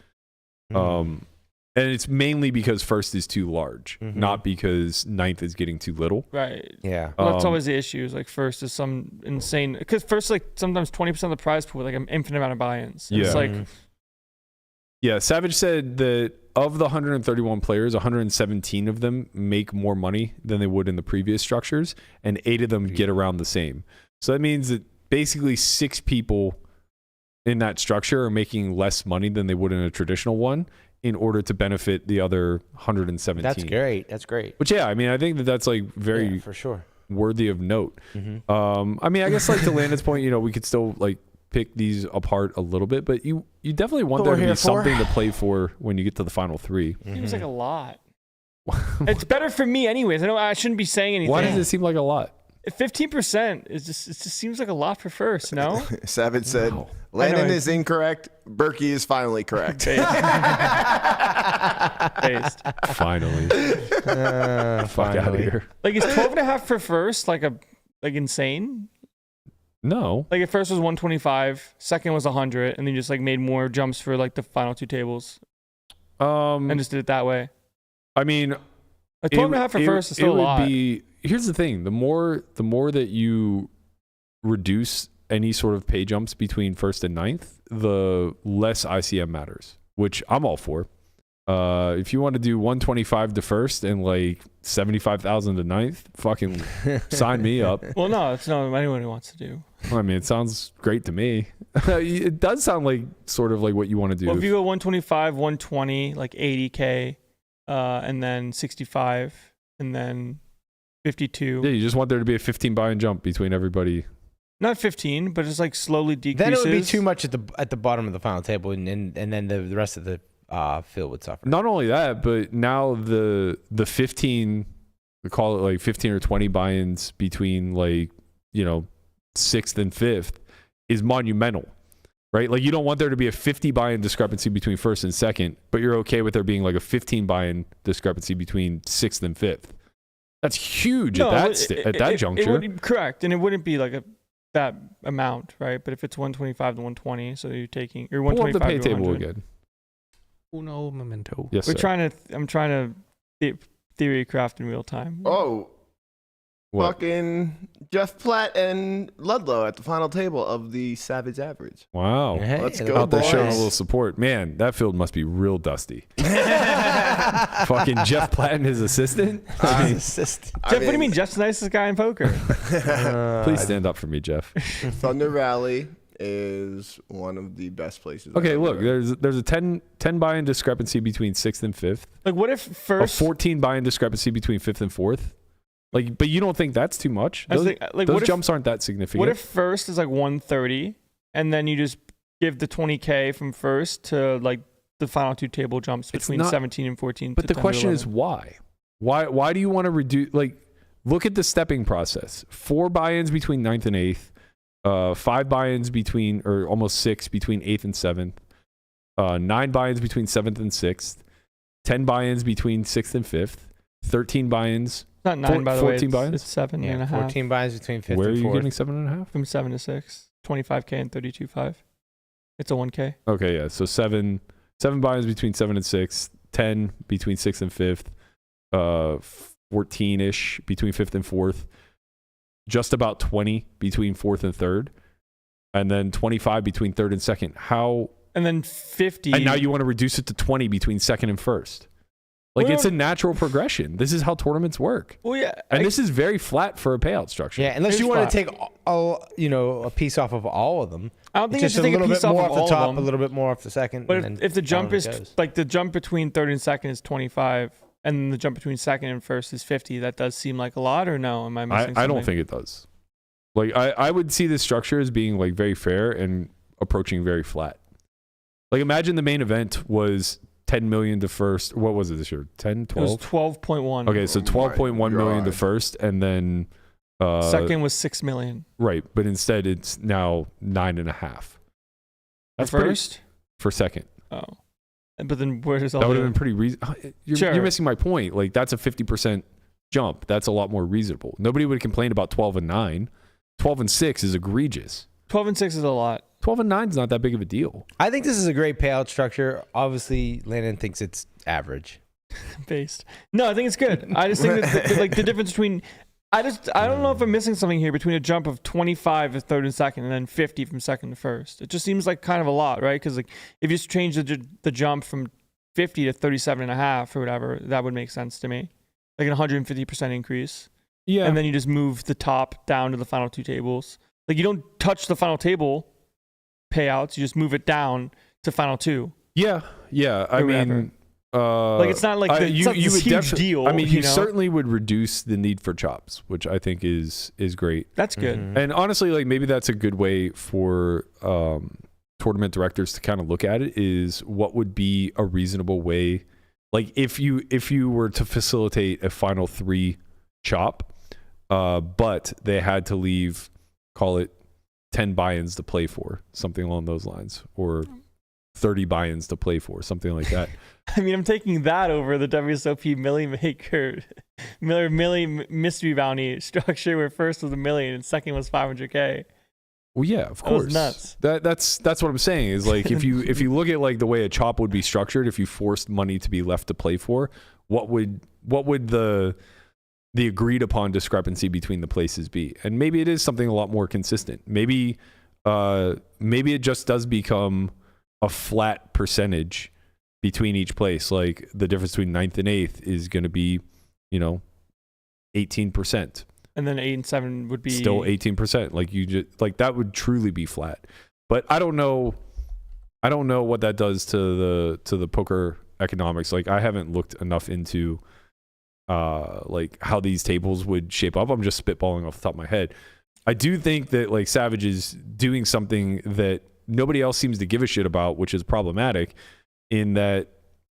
And it's mainly because first is too large, not because ninth is getting too little. Right. Yeah. Well, that's always the issue. Is like first is some insane because first like sometimes 20% of the prize pool with like an infinite amount of buy-ins. Yeah. It's like yeah. Savage said that of the 131 players, 117 of them make more money than they would in the previous structures, and 8 of them get around the same. So that means that basically 6 people in that structure are making less money than they would in a traditional one, in order to benefit the other 117. That's great. That's great. Which, yeah, I mean, I think that that's like very for sure worthy of note. I mean, I guess like to Landon's point, you know, we could still like pick these apart a little bit, but you definitely want there to be something to play for when you get to the final 3. Seems like a lot. It's better for me anyways. I know I shouldn't be saying anything. Why does it seem like a lot? 15% is just, it just seems like a lot for first, no? Savage said, Landon is incorrect. Berkey is finally correct. Based. Finally. Fuck out of here. Like, is 12.5 for first like insane? No. Like, at first was 125, second was 100, and then you just like made more jumps for like the final two tables. And just did it that way. I mean, like 12.5 for first is still a lot. Here's the thing: the more that you reduce any sort of pay jumps between first and ninth, the less ICM matters, which I'm all for. If you want to do 125 to first and like 75,000 to ninth, fucking sign me up. Well, no, it's not what anyone wants to do. I mean, it sounds great to me. It does sound like sort of like what you want to do. Well, if you go 125, 120, like 80K, and then 65, and then 52. Yeah, you just want there to be a 15 buy and jump between everybody. Not 15, but just like slowly decreases. Then it would be too much at the bottom of the final table, and then the rest of the field would suffer. Not only that, but now the 15, we call it like 15 or 20 buy-ins between like, you know, 6th and 5th is monumental, right? Like you don't want there to be a 50 buy-in discrepancy between first and second, but you're okay with there being like a 15 buy-in discrepancy between 6th and 5th. That's huge at that juncture. Correct, and it wouldn't be like that amount, right? But if it's 125 to 120, so you're taking or 125 Pull up the pay to table 100. again. Uno momento. Yes, I'm sir. trying to theory craft in real time. Oh, What? fucking Jeff Platt and Ludlow at the final table of the Savage Average. Wow. Hey, Let's look go, Out there boys. showing a little support. Man, that field must be real dusty. Fucking Jeff Platt and his assistant? I mean, assist. Jeff, what do you mean? Jeff's the nicest guy in poker. please stand up for me, Jeff. Thunder Valley is one of the best places. Okay, I've look, ever there's a 10 buy-in discrepancy between 6th and 5th. Like, what if first? A 14 buy-in discrepancy between 5th and 4th. Like, but you don't think that's too much? I Those, think, like, those what if- jumps aren't that significant. What if first is like 130, and then you just give the 20K from first to like the final two table jumps It's between not- 17 and 14? But to the 10 to question is 11? why? Why do you want to reduce? Like, look at the stepping process. 4 buy-ins between 9th and 8th. 5 buy-ins between, or almost 6 between 8th and 7th. 9 buy-ins between 7th and 6th. 10 buy-ins between 6th and 5th. 13 buy-ins. Not 9, by the way. 14 buy-ins? It's 7 Yeah, and a half. 14 buys between 5th Where are and you 4th. getting 7.5? From 7 to 6. 25K and 32.5. It's a 1K. Okay, yeah. So 7 buy-ins between 7 and 6. 10 between 6th and 5th. 14-ish between 5th and 4th. Just about 20 between 4th and 3rd. And then 25 between 3rd and 2nd. How? And then 50. And now you want to reduce it to 20 between 2nd and 1st. Like, Well, it's a natural progression. This is how tournaments work. Well, yeah. And this is very flat for a payout structure. Yeah, unless Here's you want why. to take a piece off of all of them. I don't think Just it's a just take a little piece bit off more of off the all top, of a them. little bit more off the second. But and if the jump down is it goes. like the jump between 3rd and 2nd is 25, and then the jump between 2nd and 1st is 50, that does seem like a lot, or no? Am I missing something? I don't think it does. Like, I would see this structure as being like very fair and approaching very flat. Like, imagine the main event was 10 million to first. What was it this year? 10, It was 12? 12.1. Okay, so 12.1 million to God. first, and then Second was 6 million. right, but instead it's now 9.5. That's For pretty- first? for second. Oh. But then where does all That would the have been pretty reasonable. Sure. You're missing my point. Like, that's a 50% jump. That's a lot more reasonable. Nobody would complain about 12 and 9. 12 and 6 is egregious. 12 and 6 is a lot. 12 and 9 is not that big of a deal. I think this is a great payout structure. Obviously, Landon thinks it's average. Based. No, I think it's good. I just think that like the difference between I don't know if I'm missing something here between a jump of 25 to 3rd and 2nd and then 50 from 2nd to 1st. It just seems like kind of a lot, right? Because like if you just change the jump from 50 to 37.5 or whatever, that would make sense to me. Like an 150% increase. Yeah. And then you just move the top down to the final two tables. Like you don't touch the final table payouts, you just move it down to final two. Yeah. I Or mean, like it's not like it's not this huge deal. I mean, you know? certainly would reduce the need for chops, which I think is great. That's good. Mhm. And honestly, like maybe that's a good way for tournament directors to kind of look at it. Is what would be a reasonable way? Like if you were to facilitate a final 3 chop, but they had to leave, call it 10 buy-ins to play for, something along those lines, or 30 buy-ins to play for, something like that. I mean, I'm taking that over the WSOP Millie mystery bounty structure, where first was $1 million and second was $500K. Well, yeah, of That was course. nuts. That's what I'm saying is like if you look at like the way a chop would be structured, if you forced money to be left to play for, what would the agreed upon discrepancy between the places be? And maybe it is something a lot more consistent. Maybe it just does become a flat percentage between each place. Like the difference between 9th and 8th is going to be, 18%. And then 8 and 7 would be still 18%. Like you just like that would truly be flat. But I don't know what that does to the poker economics. Like I haven't looked enough into like how these tables would shape up. I'm just spitballing off the top of my head. I do think that like Savage is doing something that nobody else seems to give a shit about, which is problematic in that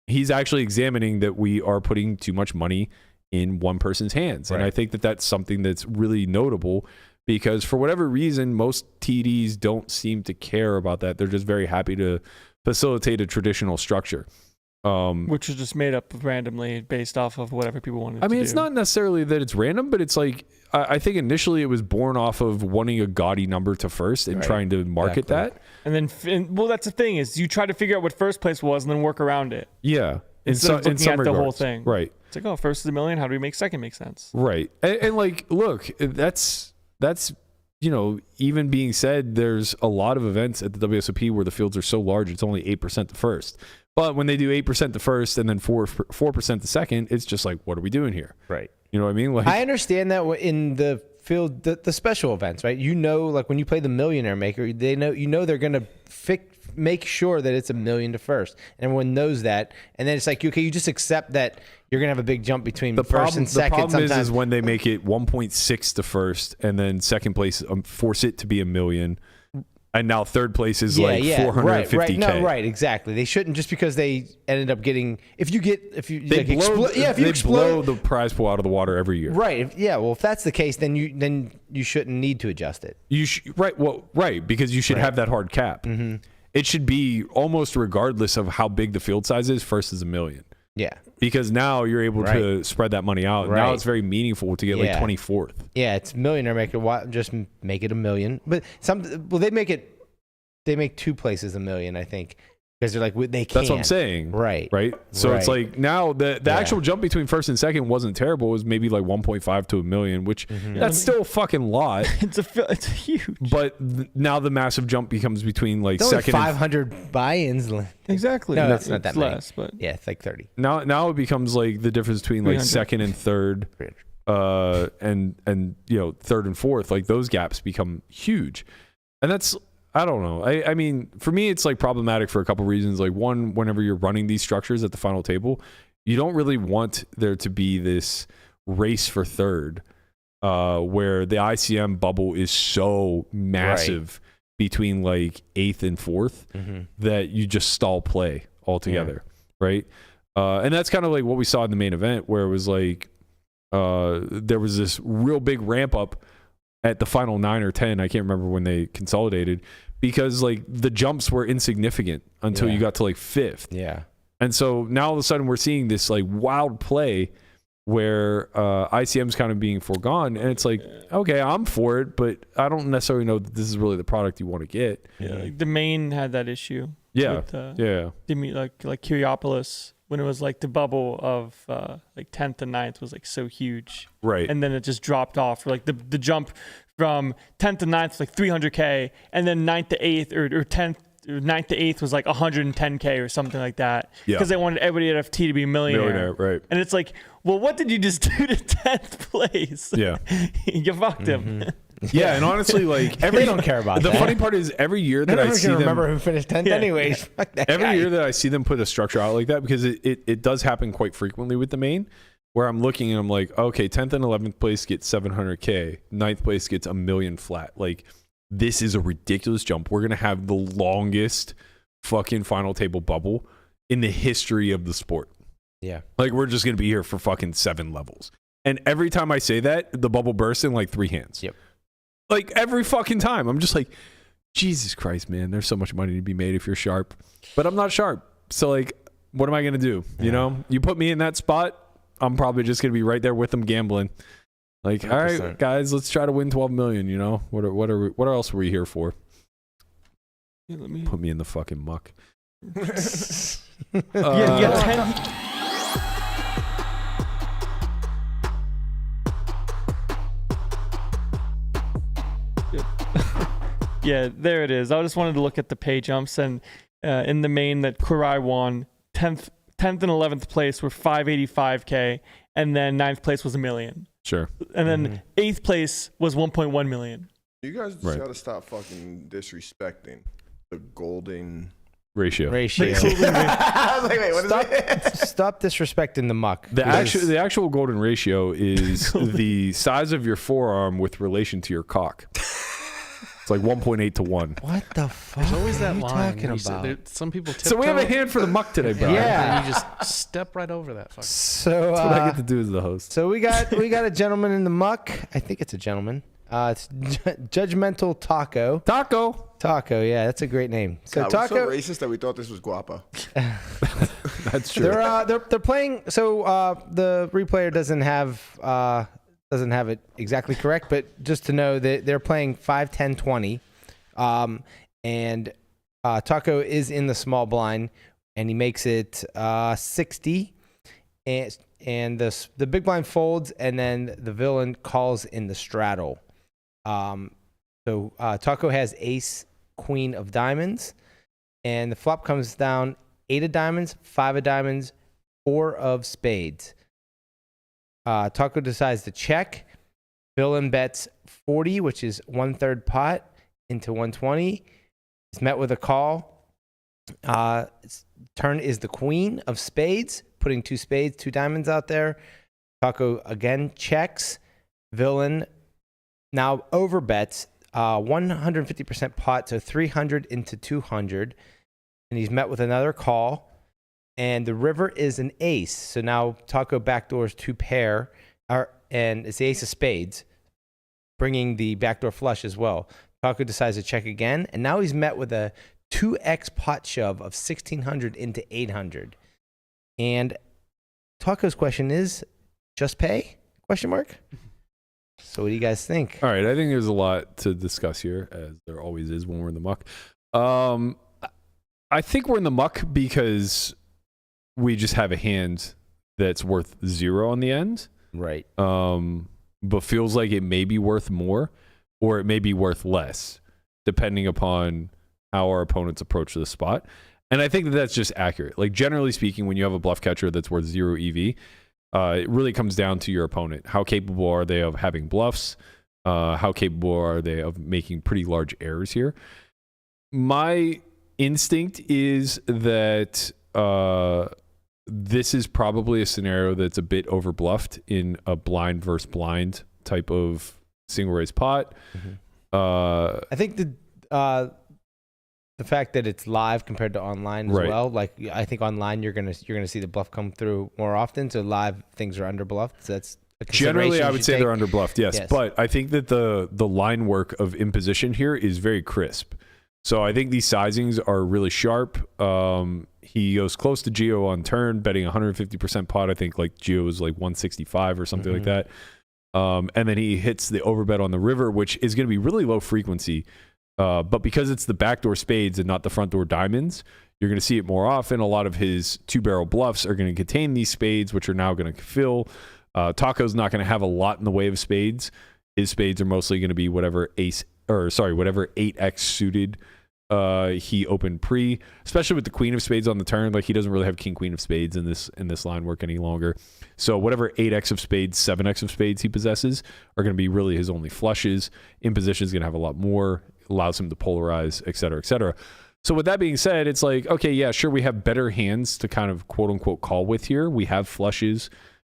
he's actually examining that we are putting too much money in one person's hands. Right. And I think that that's something that's really notable because for whatever reason, most TDs don't seem to care about that. They're just very happy to facilitate a traditional structure. Which is just made up randomly based off of whatever people wanted to do. It's not necessarily that it's random, but it's like, I think initially it was born off of wanting a gaudy number to first and trying to market that. And then, well, that's the thing is you try to figure out what first place was and then work around it. Yeah. Instead of looking at the whole thing. Right. It's like, oh, first is $1 million. How do we make second make sense? Right. And like, look, that's, even being said, there's a lot of events at the WSOP where the fields are so large, it's only 8% to first. But when they do 8% to first and then 4% to second, it's just like, what are we doing here? Right. You know what I mean? Like, I understand that in the field, the special events, right? Like when you play the Millionaire Maker, they know they're going to make sure that it's $1 million to first. And everyone knows that. And then it's like, okay, you just accept that you're going to have a big jump between first and second. The problem is when they make it 1.6 to first and then second place, force it to be $1 million. And now third place is like 450K. Right. No, right, exactly. They shouldn't just because they ended up getting. They blow the prize pool out of the water every year. Right. Well, if that's the case, then you shouldn't need to adjust it. Right, because you should have that hard cap. Mm-hmm. It should be almost regardless of how big the field size is. First is $1 million. Yeah. Because now you're able to spread that money out. Right. Now it's very meaningful to get like 24th. Yeah, it's Millionaire Maker. Just make it $1 million. But they make two places $1 million, I think, because they're like they can't. That's what I'm saying. Right. So it's like now the actual jump between first and second wasn't terrible. It was maybe like 1.5 to $1 million, which that's still a fucking lot. It's huge. But now the massive jump becomes between like it's second. 500 buy-ins. Exactly. No, that's not that many. Less, but yeah, it's like 30. Now it becomes like the difference between like second and third, and third and fourth. Like those gaps become huge, and that's. I don't know. I mean, for me, it's like problematic for a couple reasons. Like one, whenever you're running these structures at the final table, you don't really want there to be this race for third, where the ICM bubble is so massive between like 8th and 4th that you just stall play altogether, right? And that's kind of like what we saw in the main event, where it was like there was this real big ramp up at the final 9 or 10, I can't remember when they consolidated, because like the jumps were insignificant until you got to like 5th. Yeah. And so now all of a sudden we're seeing this like wild play where ICM's kind of being foregone, and it's like, okay, I'm for it, but I don't necessarily know that this is really the product you want to get. Yeah, like the main had that issue. Yeah. With, like Kuriopolis, when it was like the bubble of like 10th and 9th was like so huge. Right. And then it just dropped off. Like the jump from 10th to 9th was like 300K, and then 9th to 8th or 10th or 9th to 8th was like 110K or something like that. Because they wanted everybody at FT to be a millionaire. Right. And it's like, well, what did you just do to 10th place? Yeah. You fucked him. Yeah, and honestly, like they don't care about the that. funny part is every year that I see them remember who finished 10th anyways. Fuck that every guy. year that I see them put a structure out like that, because it does happen quite frequently with the main, where I'm looking and I'm like, okay, 10th and 11th place gets 700K, 9th place gets $1 million flat. Like, this is a ridiculous jump. We're gonna have the longest fucking final table bubble in the history of the sport. Yeah, like we're just gonna be here for fucking 7 levels. And every time I say that, the bubble bursts in like 3 hands. Yep. Like every fucking time. I'm just like, Jesus Christ, man, there's so much money to be made if you're sharp. But I'm not sharp. So like, what am I going to do? You know, you put me in that spot, I'm probably just going to be right there with them gambling. Like, 100%. All right, guys, let's try to win 12 million, you know? What else were we here for? Yeah, put me in the fucking muck. You got 10. Yeah, there it is. I just wanted to look at the pay jumps, and in the main that Kurai won, 10th and 11th place were 585K, and then 9th place was $1 million. Sure. And then 8th place was 1.1 million. You guys just gotta stop fucking disrespecting the golden ratio. I was like, wait, what is that? Stop disrespecting the muck. The actual golden ratio is the size of your forearm with relation to your cock. It's like 1.8 to 1. What the fuck? There's always that line. Talking about? Some people tiptoe. So we have a hand for the muck today, Brian. Yeah. And you just step right over that. Fucker. So that's what I get to do as the host. So we got a gentleman in the muck. I think it's a gentleman. It's Judgmental Taco. Taco, yeah, that's a great name. So God, Taco, we're so racist that we thought this was guapa. That's true. They're playing. So the replayer doesn't have it exactly correct, but just to know that they're playing 5, 10, 20, and Taco is in the small blind, and he makes it 60, and the big blind folds, and then the villain calls in the straddle. So Taco has ace, queen of diamonds, and the flop comes down 8 of diamonds, 5 of diamonds, 4 of spades. Taco decides to check. Villain bets 40, which is 1/3 pot, into 120. He's met with a call. Turn is the queen of spades, putting 2 spades, 2 diamonds out there. Taco again checks. Villain now overbets 150% pot, so 300 into 200. And he's met with another call. And the river is an ace. So now Taco backdoors 2 pair, and it's the ace of spades, bringing the backdoor flush as well. Taco decides to check again, and now he's met with a 2x pot shove of 1,600 into 800. And Taco's question is, just pay? Question mark. So what do you guys think? All right, I think there's a lot to discuss here, as there always is when we're in the muck. I think we're in the muck because we just have a hand that's worth 0 on the end. Right. But feels like it may be worth more, or it may be worth less, depending upon how our opponents approach the spot. And I think that that's just accurate. Like, generally speaking, when you have a bluff catcher that's worth 0 EV, it really comes down to your opponent. How capable are they of having bluffs? How capable are they of making pretty large errors here? My instinct is that this is probably a scenario that's a bit overbluffed in a blind versus blind type of single raise pot. I think the fact that it's live compared to online as well. Like, I think online you're gonna see the bluff come through more often. So live things are under bluffed. So that's generally I would say they're under bluffed. Yes, but I think that the line work of imposition here is very crisp. So I think these sizings are really sharp. He goes close to Geo on turn, betting 150% pot. I think like Geo is like 165 or something like that. And then he hits the overbet on the river, which is going to be really low frequency. But because it's the backdoor spades and not the front door diamonds, you're going to see it more often. A lot of his 2-barrel bluffs are going to contain these spades, which are now going to fill. Taco's not going to have a lot in the way of spades. His spades are mostly going to be whatever 8x suited he opened pre, especially with the queen of spades on the turn. Like, he doesn't really have king queen of spades in this line work any longer. So whatever 8x of spades, 7x of spades he possesses are going to be really his only flushes. Imposition is going to have a lot more, allows him to polarize, et cetera, et cetera. So with that being said, it's like, okay, yeah, sure, we have better hands to kind of quote unquote call with here. We have flushes,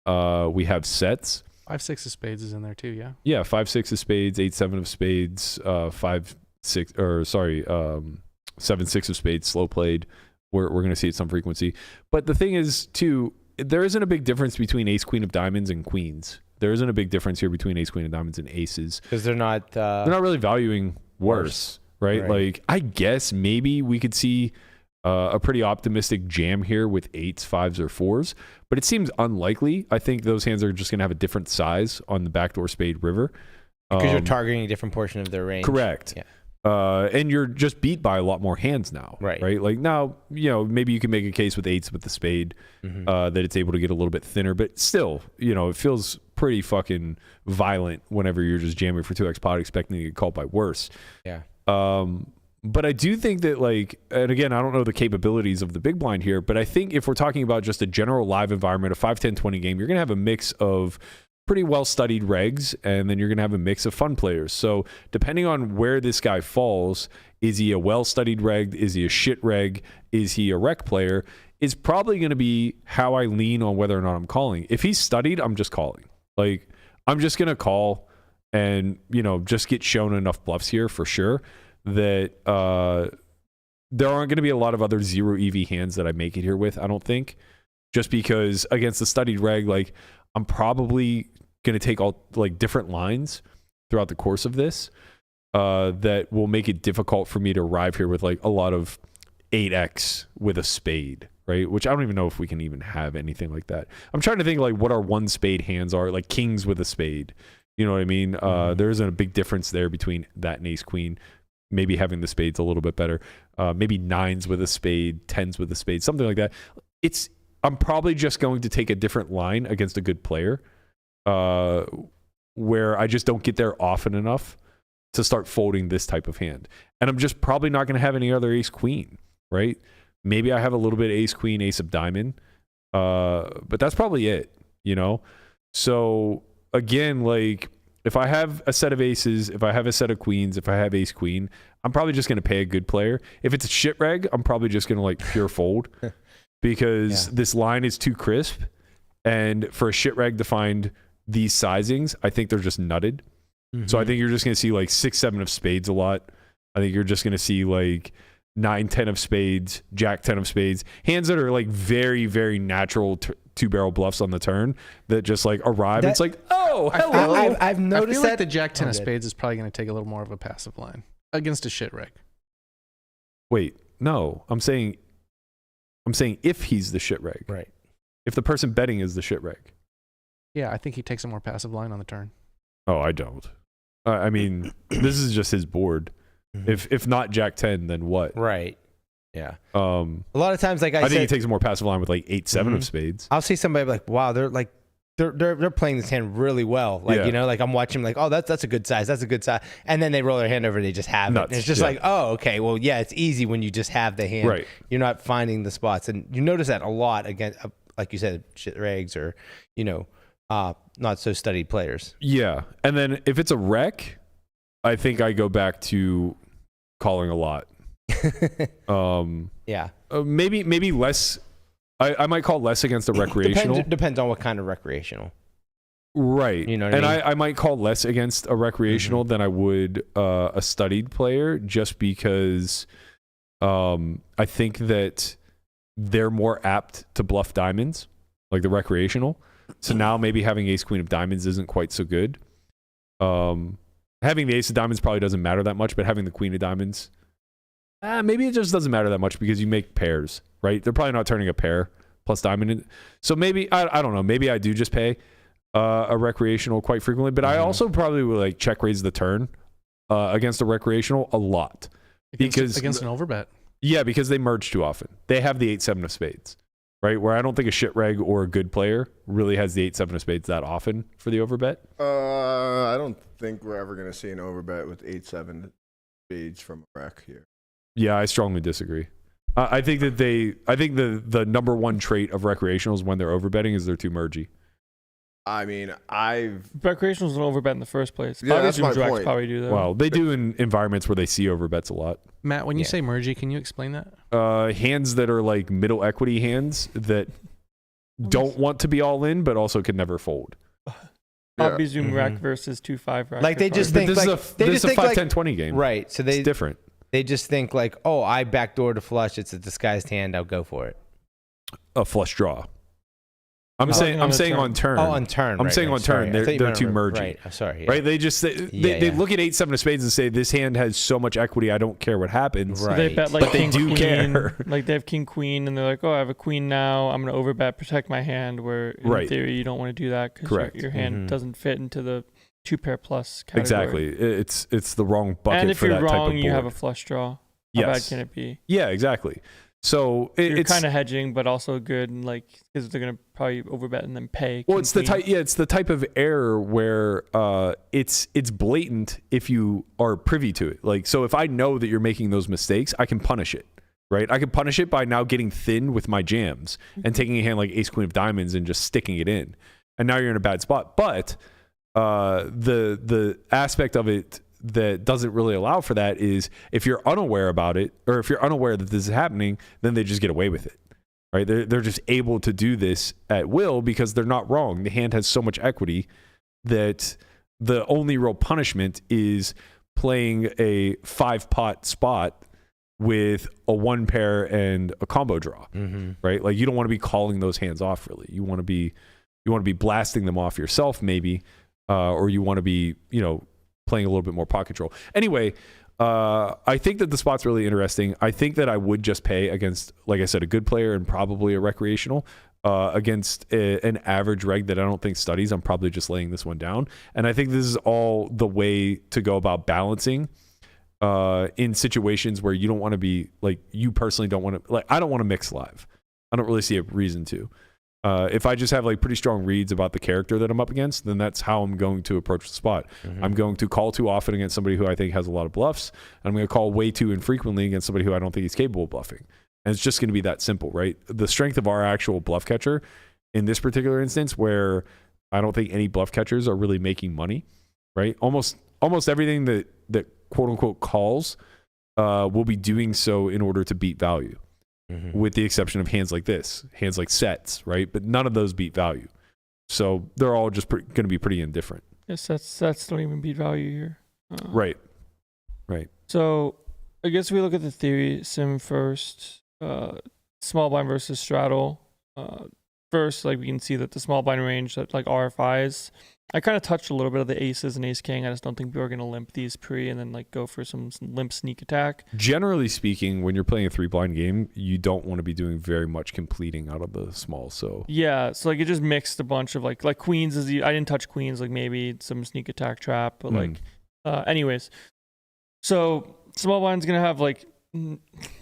we have sets. 5-6 of spades is in there too, yeah. Yeah, 5-6 of spades, 8-7 of spades, 7-6 of spades, slow played. We're going to see it some frequency. But the thing is, too, there isn't a big difference between ace queen of diamonds and queens. There isn't a big difference here between ace queen of diamonds and aces. Because they're not really valuing worse, right? Like, I guess maybe we could see a pretty optimistic jam here with 8s, 5s, or 4s, but it seems unlikely. I think those hands are just going to have a different size on the backdoor spade river. Because you're targeting a different portion of their range. Correct. Yeah. And you're just beat by a lot more hands now, right? Like now, maybe you can make a case with 8s with the spade that it's able to get a little bit thinner, but still, it feels pretty fucking violent whenever you're just jamming for 2x pot expecting to get called by worse. Yeah. But I do think that, like, and again, I don't know the capabilities of the big blind here, but I think if we're talking about just a general live environment, a 5, 10, 20 game, you're going to have a mix of pretty well-studied regs, and then you're going to have a mix of fun players. So depending on where this guy falls, is he a well-studied reg? Is he a shit reg? Is he a rec player? Is probably going to be how I lean on whether or not I'm calling. If he's studied, I'm just calling. Like, I'm just going to call and, just get shown enough bluffs here for sure that there aren't going to be a lot of other 0 EV hands that I make it here with, I don't think. Just because against the studied reg, like, I'm probably going to take all like different lines throughout the course of this that will make it difficult for me to arrive here with like a lot of 8x with a spade, right? Which I don't even know if we can even have anything like that. I'm trying to think like what our 1 spade hands are, like kings with a spade. You know what I mean? There isn't a big difference there between that and ace queen. Maybe having the spades a little bit better. Maybe 9s with a spade, 10s with a spade, something like that. I'm probably just going to take a different line against a good player where I just don't get there often enough to start folding this type of hand. And I'm just probably not going to have any other ace queen, right? Maybe I have a little bit ace queen, ace of diamond, but that's probably it, So again, like if I have a set of aces, if I have a set of queens, if I have ace queen, I'm probably just going to pay a good player. If it's a shit reg, I'm probably just going to like pure fold. Because this line is too crisp, and for a shit reg to find these sizings, I think they're just nutted. So I think you're just going to see like 6, 7 of spades a lot. I think you're just going to see like 9, 10 of spades, jack 10 of spades, hands that are like very, very natural 2-barrel bluffs on the turn that just like arrive. It's like, oh, hello. I've noticed I feel that like the jack 10 of spades is probably going to take a little more of a passive line against a shit reg. Wait, no, I'm saying if he's the shit reg. Right. If the person betting is the shit reg. Yeah, I think he takes a more passive line on the turn. Oh, I don't. I mean, this is just his board. If not Jack 10, then what? Right. Yeah. A lot of times, like I think he takes a more passive line with like 8, 7 of spades. I'll see somebody like, wow, they're playing this hand really well. Like, like I'm watching like, oh, that's a good size. That's a good size. And then they roll their hand over and they just have it. And it's just like, oh, okay. Well, yeah, it's easy when you just have the hand. Right. You're not finding the spots. And you notice that a lot against, like you said, shit regs or, not so studied players. Yeah. And then if it's a rec, I think I go back to calling a lot. Yeah. Maybe less. I might call less against a recreational. Depends on what kind of recreational. Right. You know what and I mean? I might call less against a recreational than I would a studied player, just because I think that they're more apt to bluff diamonds, like the recreational. So now maybe having ace queen of diamonds isn't quite so good. Having the ace of diamonds probably doesn't matter that much, but having the queen of diamonds, maybe it just doesn't matter that much because you make pairs, right? They're probably not turning a pair plus diamond. So maybe, I don't know, maybe I do just pay a recreational quite frequently, but I also probably would like check raise the turn against a recreational a lot. Against an overbet. Yeah, because they merge too often. They have the 8-7 of spades, right? Where I don't think a shit reg or a good player really has the 8-7 of spades that often for the overbet. I don't think we're ever going to see an overbet with 8-7 spades from a rec here. Yeah, I strongly disagree. I think that the number one trait of recreationals when they're overbetting is they're too mergy. I mean, recreationals don't overbet in the first place. Yeah, that's my point. Probably do that. Well, they do in environments where they see overbets a lot. Matt, when you say mergy, can you explain that? Hands that are like middle equity hands that don't want to be all in, but also can never fold. Bobby Zoom rack versus 2-5 rack. Like they just think this like is a 5-10-20 game, right? So it's different. They just think like, oh, I backdoor to flush. It's a disguised hand. I'll go for it. A flush draw. I'm saying on turn. Oh, on turn. I'm saying on turn. They're too merging. Right. Sorry. Yeah. Right. They just they look at 8-7 of spades and say this hand has so much equity. I don't care what happens. Right. So they bet like but they do care. Like they have king queen, and they're like, oh, I have a queen now. I'm gonna overbet, protect my hand. Where in theory you don't want to do that because your hand doesn't fit into the 2-pair plus category. Exactly. It's the wrong bucket. And if for you're that type wrong, of you board. have a flush draw. How bad can it be? Yeah. Exactly. So you're it's kind of hedging, but also good, and like because they're gonna probably overbet and then pay. Well, it's the type. Yeah, it's the type of error where it's blatant if you are privy to it. Like, so if I know that you're making those mistakes, I can punish it. Right? I can punish it by now getting thin with my jams and taking a hand like ace queen of diamonds and just sticking it in, and now you're in a bad spot. But the aspect of it that doesn't really allow for that is if you're unaware about it, or if you're unaware that this is happening, then they just get away with it, right? They're just able to do this at will because they're not wrong. The hand has so much equity that the only real punishment is playing a 5-pot spot with a 1-pair and a combo draw, right? Like you don't want to be calling those hands off really. You want to be blasting them off yourself maybe, or you want to be, playing a little bit more pocket control. Anyway, I think that the spot's really interesting. I think that I would just pay against, like I said, a good player and probably a recreational. Against an average reg that I don't think studies, I'm probably just laying this one down. And I think this is all the way to go about balancing in situations where you don't want to be, like, you personally don't want to, like, I don't want to mix live. I don't really see a reason to. If I just have like pretty strong reads about the character that I'm up against, then that's how I'm going to approach the spot. I'm going to call too often against somebody who I think has a lot of bluffs. And I'm going to call way too infrequently against somebody who I don't think he's capable of bluffing. And it's just going to be that simple, right? The strength of our actual bluff catcher in this particular instance, where I don't think any bluff catchers are really making money, right? Almost everything that quote unquote calls will be doing so in order to beat value. With the exception of hands like this, hands like sets, right? But none of those beat value. So they're all just going to be pretty indifferent. Yes, sets don't even beat value here. Right. So I guess we look at the theory sim first. Small blind versus straddle. First, like we can see that the small blind range that like RFIs. I kind of touched a little bit of the aces and ace king. I just don't think people are going to limp these pre and then like go for some limp sneak attack. Generally speaking, when you're playing a 3-blind game, you don't want to be doing very much completing out of the small. So yeah, so like it just mixed a bunch of like queens. I didn't touch queens. Like maybe some sneak attack trap, but like anyways. So small blind's going to have like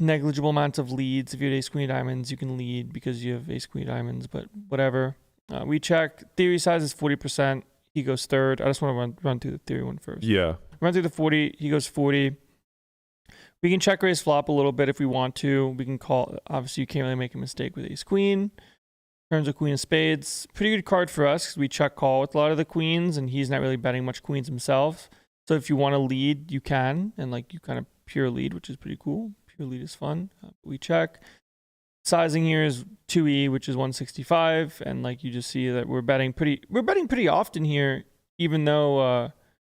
negligible amounts of leads. If you have ace queen diamonds, you can lead because you have ace queen diamonds. But whatever. We check. Theory size is 40%. He goes third. I just want to run through the theory one first. Yeah. Run through the 40. He goes 40. We can check raise flop a little bit if we want to. We can call. Obviously, you can't really make a mistake with ace queen. Turns a queen of spades. Pretty good card for us because we check call with a lot of the queens, and he's not really betting much queens himself. So if you want to lead, you can, and like you kind of pure lead, which is pretty cool. Pure lead is fun. We check. Sizing here is 2E, which is 165, and like you just see that we're betting pretty often here, even though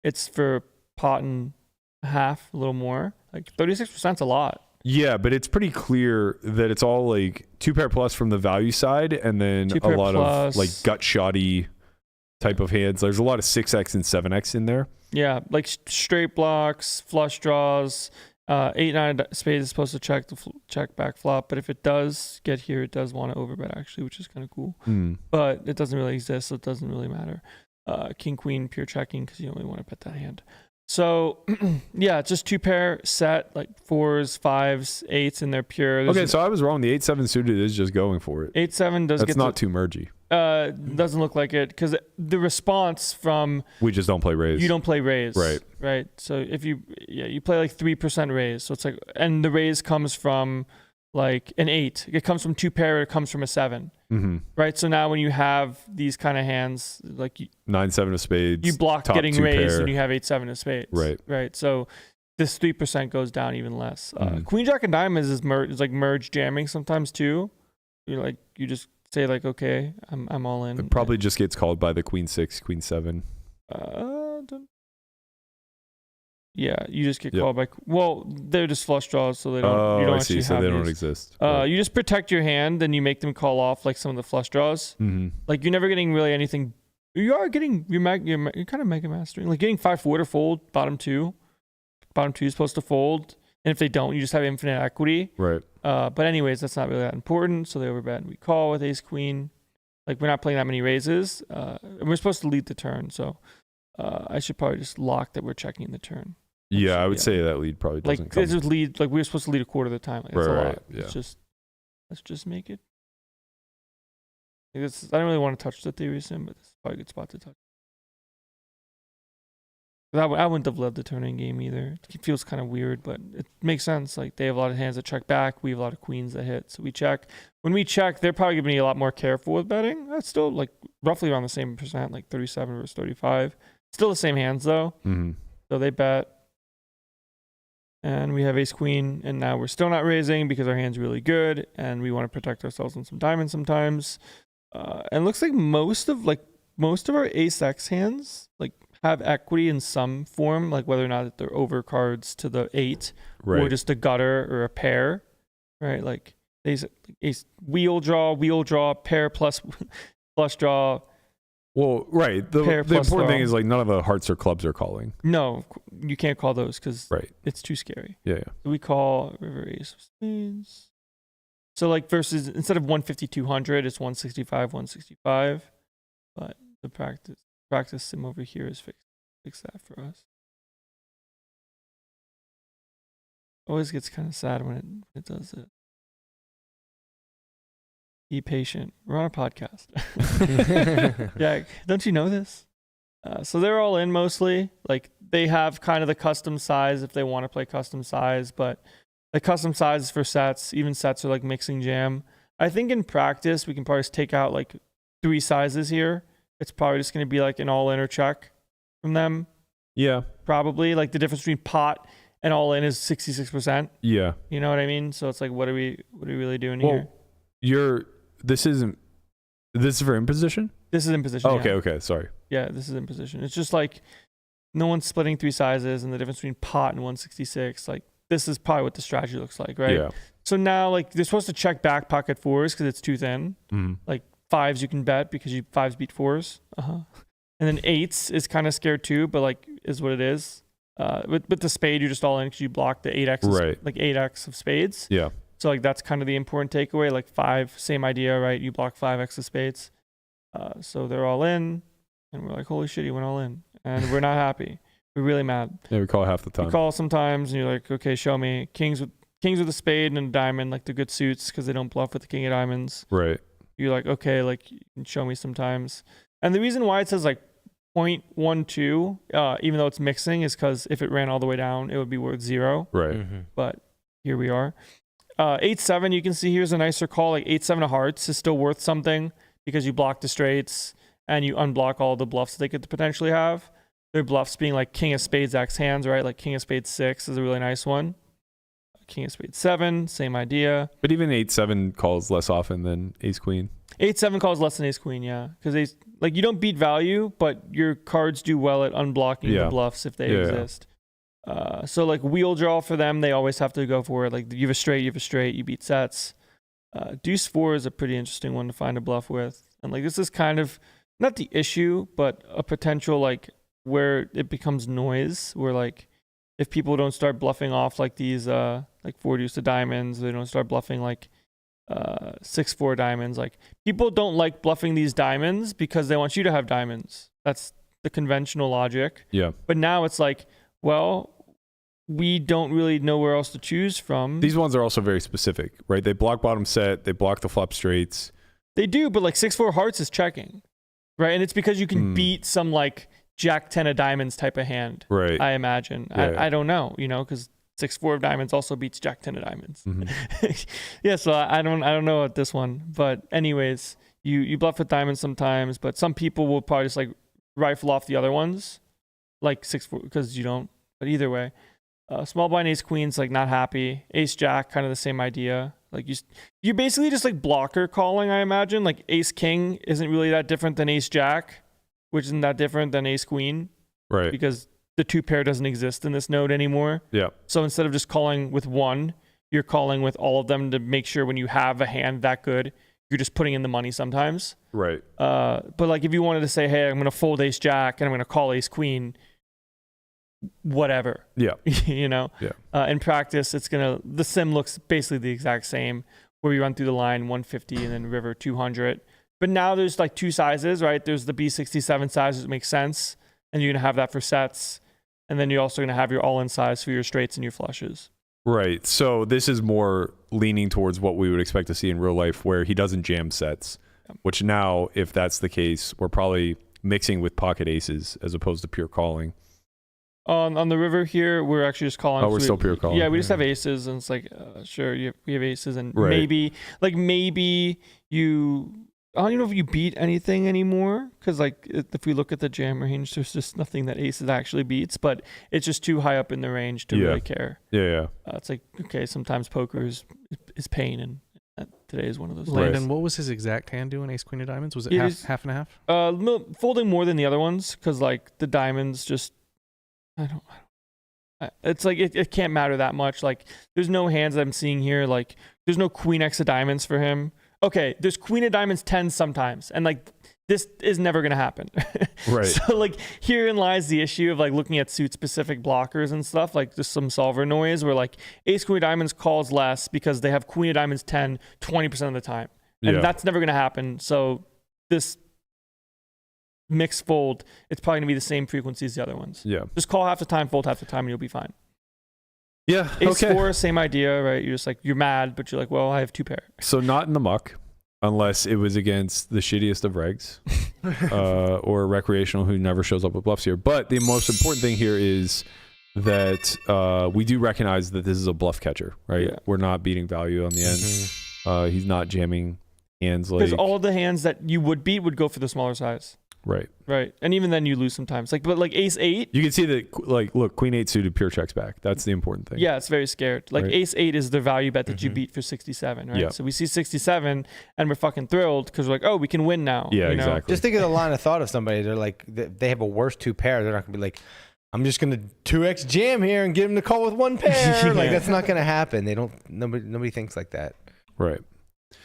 it's for pot and a half, a little more. Like 36% is a lot. Yeah, but it's pretty clear that it's all like 2-pair plus from the value side, and then a lot of like gut shotty type of hands. There's a lot of 6x and 7x in there. Yeah, like straight blocks, flush draws. 8-9 spades is supposed to check back flop, but if it does get here, it does want to overbet actually, which is kind of cool. But it doesn't really exist, so it doesn't really matter. King queen pure checking because you only want to bet that hand. So yeah, it's just 2-pair set, like 4s, 5s, 8s, and they're pure. Okay, so I was wrong. The 8-7 suited is just going for it. 8-7 does. That's not too mergy. Doesn't look like it because the response from we just don't play raise. You don't play raise, right? So if you play like 3% raise, so it's like, and the raise comes from like an 8. It comes from 2-pair. It comes from a 7, right? So now when you have these kind of hands, like 9-7 of spades, you block getting raised, and you have 8-7 of spades, right? So this 3% goes down even less. Queen jack and diamonds is like merge jamming sometimes too. You just say like, okay, I'm all in. It probably just gets called by the queen 6, queen 7. Yeah, you just get called by. Well, they're just flush draws, so they don't. You don't actually so have they don't these. exist. You just protect your hand, then you make them call off like some of the flush draws. Mm-hmm. Like you're never getting really anything. You are getting you're kind of mega mastering. Like getting 5-4 to fold bottom two. Bottom two is supposed to fold, and if they don't, you just have infinite equity. Right. But anyways, that's not really that important. So they overbet and we call with ace queen. Like we're not playing that many raises. And we're supposed to lead the turn, so I should probably just lock that we're checking the turn. Yeah, I would say that lead probably doesn't come. Like just lead. Like we were supposed to lead a quarter of the time. Like, that's a lot. Yeah. Let's just make it. I don't really want to touch the theory sim, but this is probably a good spot to touch. I wouldn't have led the turning game either. It feels kind of weird, but it makes sense. Like they have a lot of hands that check back. We have a lot of queens that hit, so we check. When we check, they're probably going to be a lot more careful with betting. That's still like roughly around the same percent, like 37 versus 35. Still the same hands though. Mm-hmm. So they bet. And we have ace queen, and now we're still not raising because our hand's really good, and we want to protect ourselves on some diamonds sometimes. And it looks like most of our ace X hands like have equity in some form, like whether or not they're over cards to the 8, or just a gutter or a pair, right? Like ace wheel draw, pair plus flush draw. Well, right. The important thing is like none of the hearts or clubs are calling. No, you can't call those because it's too scary. Yeah. We call river ace of spades. So like versus instead of 150, 200, it's 165, 165. But the practice sim over here is fix that for us. Always gets kind of sad when it does it. Be patient. We're on a podcast. Yeah, don't you know this? So they're all in mostly. Like they have kind of the custom size if they want to play custom size, but the custom size for sets, even sets are like mixing jam. I think in practice we can probably just take out like 3 sizes here. It's probably just going to be like an all in or check from them. Yeah. Probably like the difference between pot and all in is 66%. Yeah. You know what I mean? So it's like, what are we really doing here? This is for imposition? This is imposition. Oh, okay. Sorry. Yeah, this is imposition. It's just like no one's splitting 3 sizes and the difference between pot and 166. Like this is probably what the strategy looks like, right? Yeah. So now like they're supposed to check back pocket 4s because it's too thin. Mm-hmm. Like 5s you can bet because 5s beat 4s. And then 8s is kind of scared too, but like is what it is. With the spade, you're just all in because you block the 8x, right? Like 8x of spades. Yeah. So like that's kind of the important takeaway. Like 5, same idea, right? You block 5x of spades. So they're all in, and we're like, holy shit, he went all in, and we're not happy. We're really mad. Yeah, we call half the time. We call sometimes, and you're like, okay, show me kings with a spade and a diamond, like the good suits, because they don't bluff with the king of diamonds. Right. You're like, okay, like you can show me sometimes. And the reason why it says like 0.12, even though it's mixing, is because if it ran all the way down, it would be worth 0. Right. Mm-hmm. But here we are. 8-7, you can see here's a nicer call. Like 8-7 of hearts is still worth something because you block the straights and you unblock all the bluffs they could potentially have. Their bluffs being like king of spades X hands, right? Like king of spades 6 is a really nice one. King of spades 7, same idea. But even 8-7 calls less often than ace queen. 8-7 calls less than ace queen, yeah. Because like you don't beat value, but your cards do well at unblocking the bluffs if they exist. So like wheel draw for them, they always have to go for it. Like you have a straight, you beat sets. Deuce 4 is a pretty interesting one to find a bluff with. And like this is kind of not the issue, but a potential like where it becomes noise, where like if people don't start bluffing off like these like 4 deuce of diamonds, they don't start bluffing like 6-4 diamonds. Like people don't like bluffing these diamonds because they want you to have diamonds. That's the conventional logic. Yeah. But now it's like, well, we don't really know where else to choose from. These ones are also very specific, right? They block bottom set, they block the flop straights. They do, but like 6-4 hearts is checking, right? And it's because you can beat some like Jack 10 of diamonds type of hand, right? I imagine. Yeah. I don't know, because 6-4 of diamonds also beats Jack 10 of diamonds. Mm-hmm. Yeah, so I don't know at this one, but anyways, you bluff with diamonds sometimes, but some people will probably just like rifle off the other ones, like 6-4 because you don't. But either way, small blind ace queen's like not happy. Ace jack, kind of the same idea. Like you basically just like blocker calling, I imagine. Like ace king isn't really that different than ace jack, which isn't that different than ace queen, right? Because the 2 pair doesn't exist in this node anymore. Yeah. So instead of just calling with one, you're calling with all of them to make sure when you have a hand that good, you're just putting in the money sometimes. Right. But like if you wanted to say, hey, I'm going to fold ace jack and I'm going to call ace queen, whatever. Yeah. You know? Yeah. In practice, the sim looks basically the exact same, where you run through the line 150 and then river 200. But now there's like 2 sizes, right? There's the B67 size, which makes sense. And you're going to have that for sets. And then you're also going to have your all-in size for your straights and your flushes. Right. So this is more leaning towards what we would expect to see in real life, where he doesn't jam sets, which now, if that's the case, we're probably mixing with pocket aces as opposed to pure calling. On the river here, we're actually just calling. Oh, we're still pure calling. Yeah, we just have aces, and it's like, sure, we have aces, and Right. maybe you. I don't even know if you beat anything anymore, because like if we look at the jam range, there's just nothing that aces actually beats, but it's just too high up in the range to really care. Yeah. It's like, okay, sometimes poker is pain, and today is one of those. Landon, days. what was his exact hand doing ace queen of diamonds? Was it It half, is- half and half? Folding more than the other ones, because like the diamonds just, it's like it can't matter that much. Like there's no hands that I'm seeing here. Like there's no queen x of diamonds for him. Okay, there's queen of diamonds 10 sometimes, and like this is never gonna happen. Right. So like herein lies the issue of like looking at suit specific blockers and stuff, like just some solver noise where like ace queen of diamonds calls less because they have queen of diamonds 10 20% of the time, and that's never gonna happen. So this mixed fold, it's probably gonna be the same frequency as the other ones. Yeah. Just call half the time, fold half the time, and you'll be fine. Yeah. Ace Okay. 4, same idea, right? You're just like, you're mad, but you're like, well, I have 2 pair. So not in the muck, unless it was against the shittiest of regs, or a recreational who never shows up with bluffs here. But the most important thing here is that we do recognize that this is a bluff catcher, right? Yeah. We're not beating value on the end. He's not jamming hands like Because all the hands that you would beat would go for the smaller size. right. Right. And even then you lose sometimes. Like, but like ace 8. You can see that, like, look, queen 8 suited pure checks back. That's the important thing. Yeah, it's very scared. Like Right. ace 8 is the value bet that you beat for 67, right? Yeah. So we see 67 and we're fucking thrilled because we're like, oh, we can win now. Yeah, you know? exactly. Just think of the line of thought of somebody. They're like, they have a worse 2 pair. They're not gonna be like, I'm just gonna 2x jam here and get him to call with 1 pair. Like that's not gonna happen. Nobody thinks like that. Right.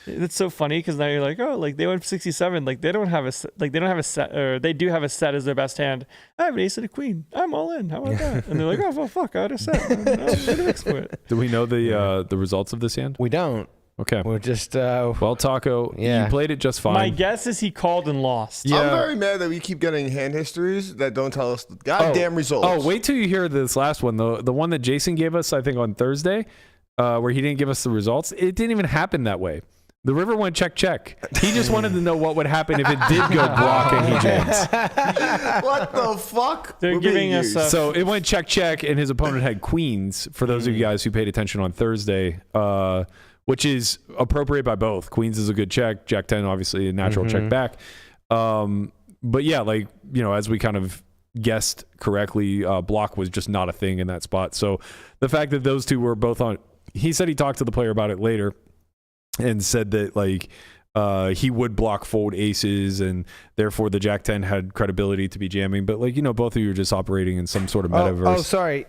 It's so funny because now you're like, oh, like they went for 67. Like they don't have a set, or they do have a set as their best hand. I have an ace and a queen. I'm all in. How about that? And they're like, oh, well, fuck, I had a set. I'm gonna mix for it. Do we know the results of this hand? We don't. Okay. We're just. Well, Taco, Yeah. you played it just fine. My guess is he called and lost. Yeah. I'm very mad that we keep getting hand histories that don't tell us the goddamn results. Oh, wait till you hear this last one. The one that Jason gave us, I think, on Thursday, where he didn't give us the results. It didn't even happen that way. The river went check. He just wanted to know what would happen if it did go block and he jams. What the fuck? They're We're giving being us used. So it went check, and his opponent had queens. For those of you guys who paid attention on Thursday, which is appropriate by both. Queens is a good check. Jack 10, obviously, a natural check back. But yeah, like, you know, as we kind of guessed correctly, block was just not a thing in that spot. So the fact that those two were both on, he said he talked to the player about it later and said that like he would block fold aces and therefore the Jack 10 had credibility to be jamming. But like, you know, both of you are just operating in some sort of metaverse. Oh, sorry.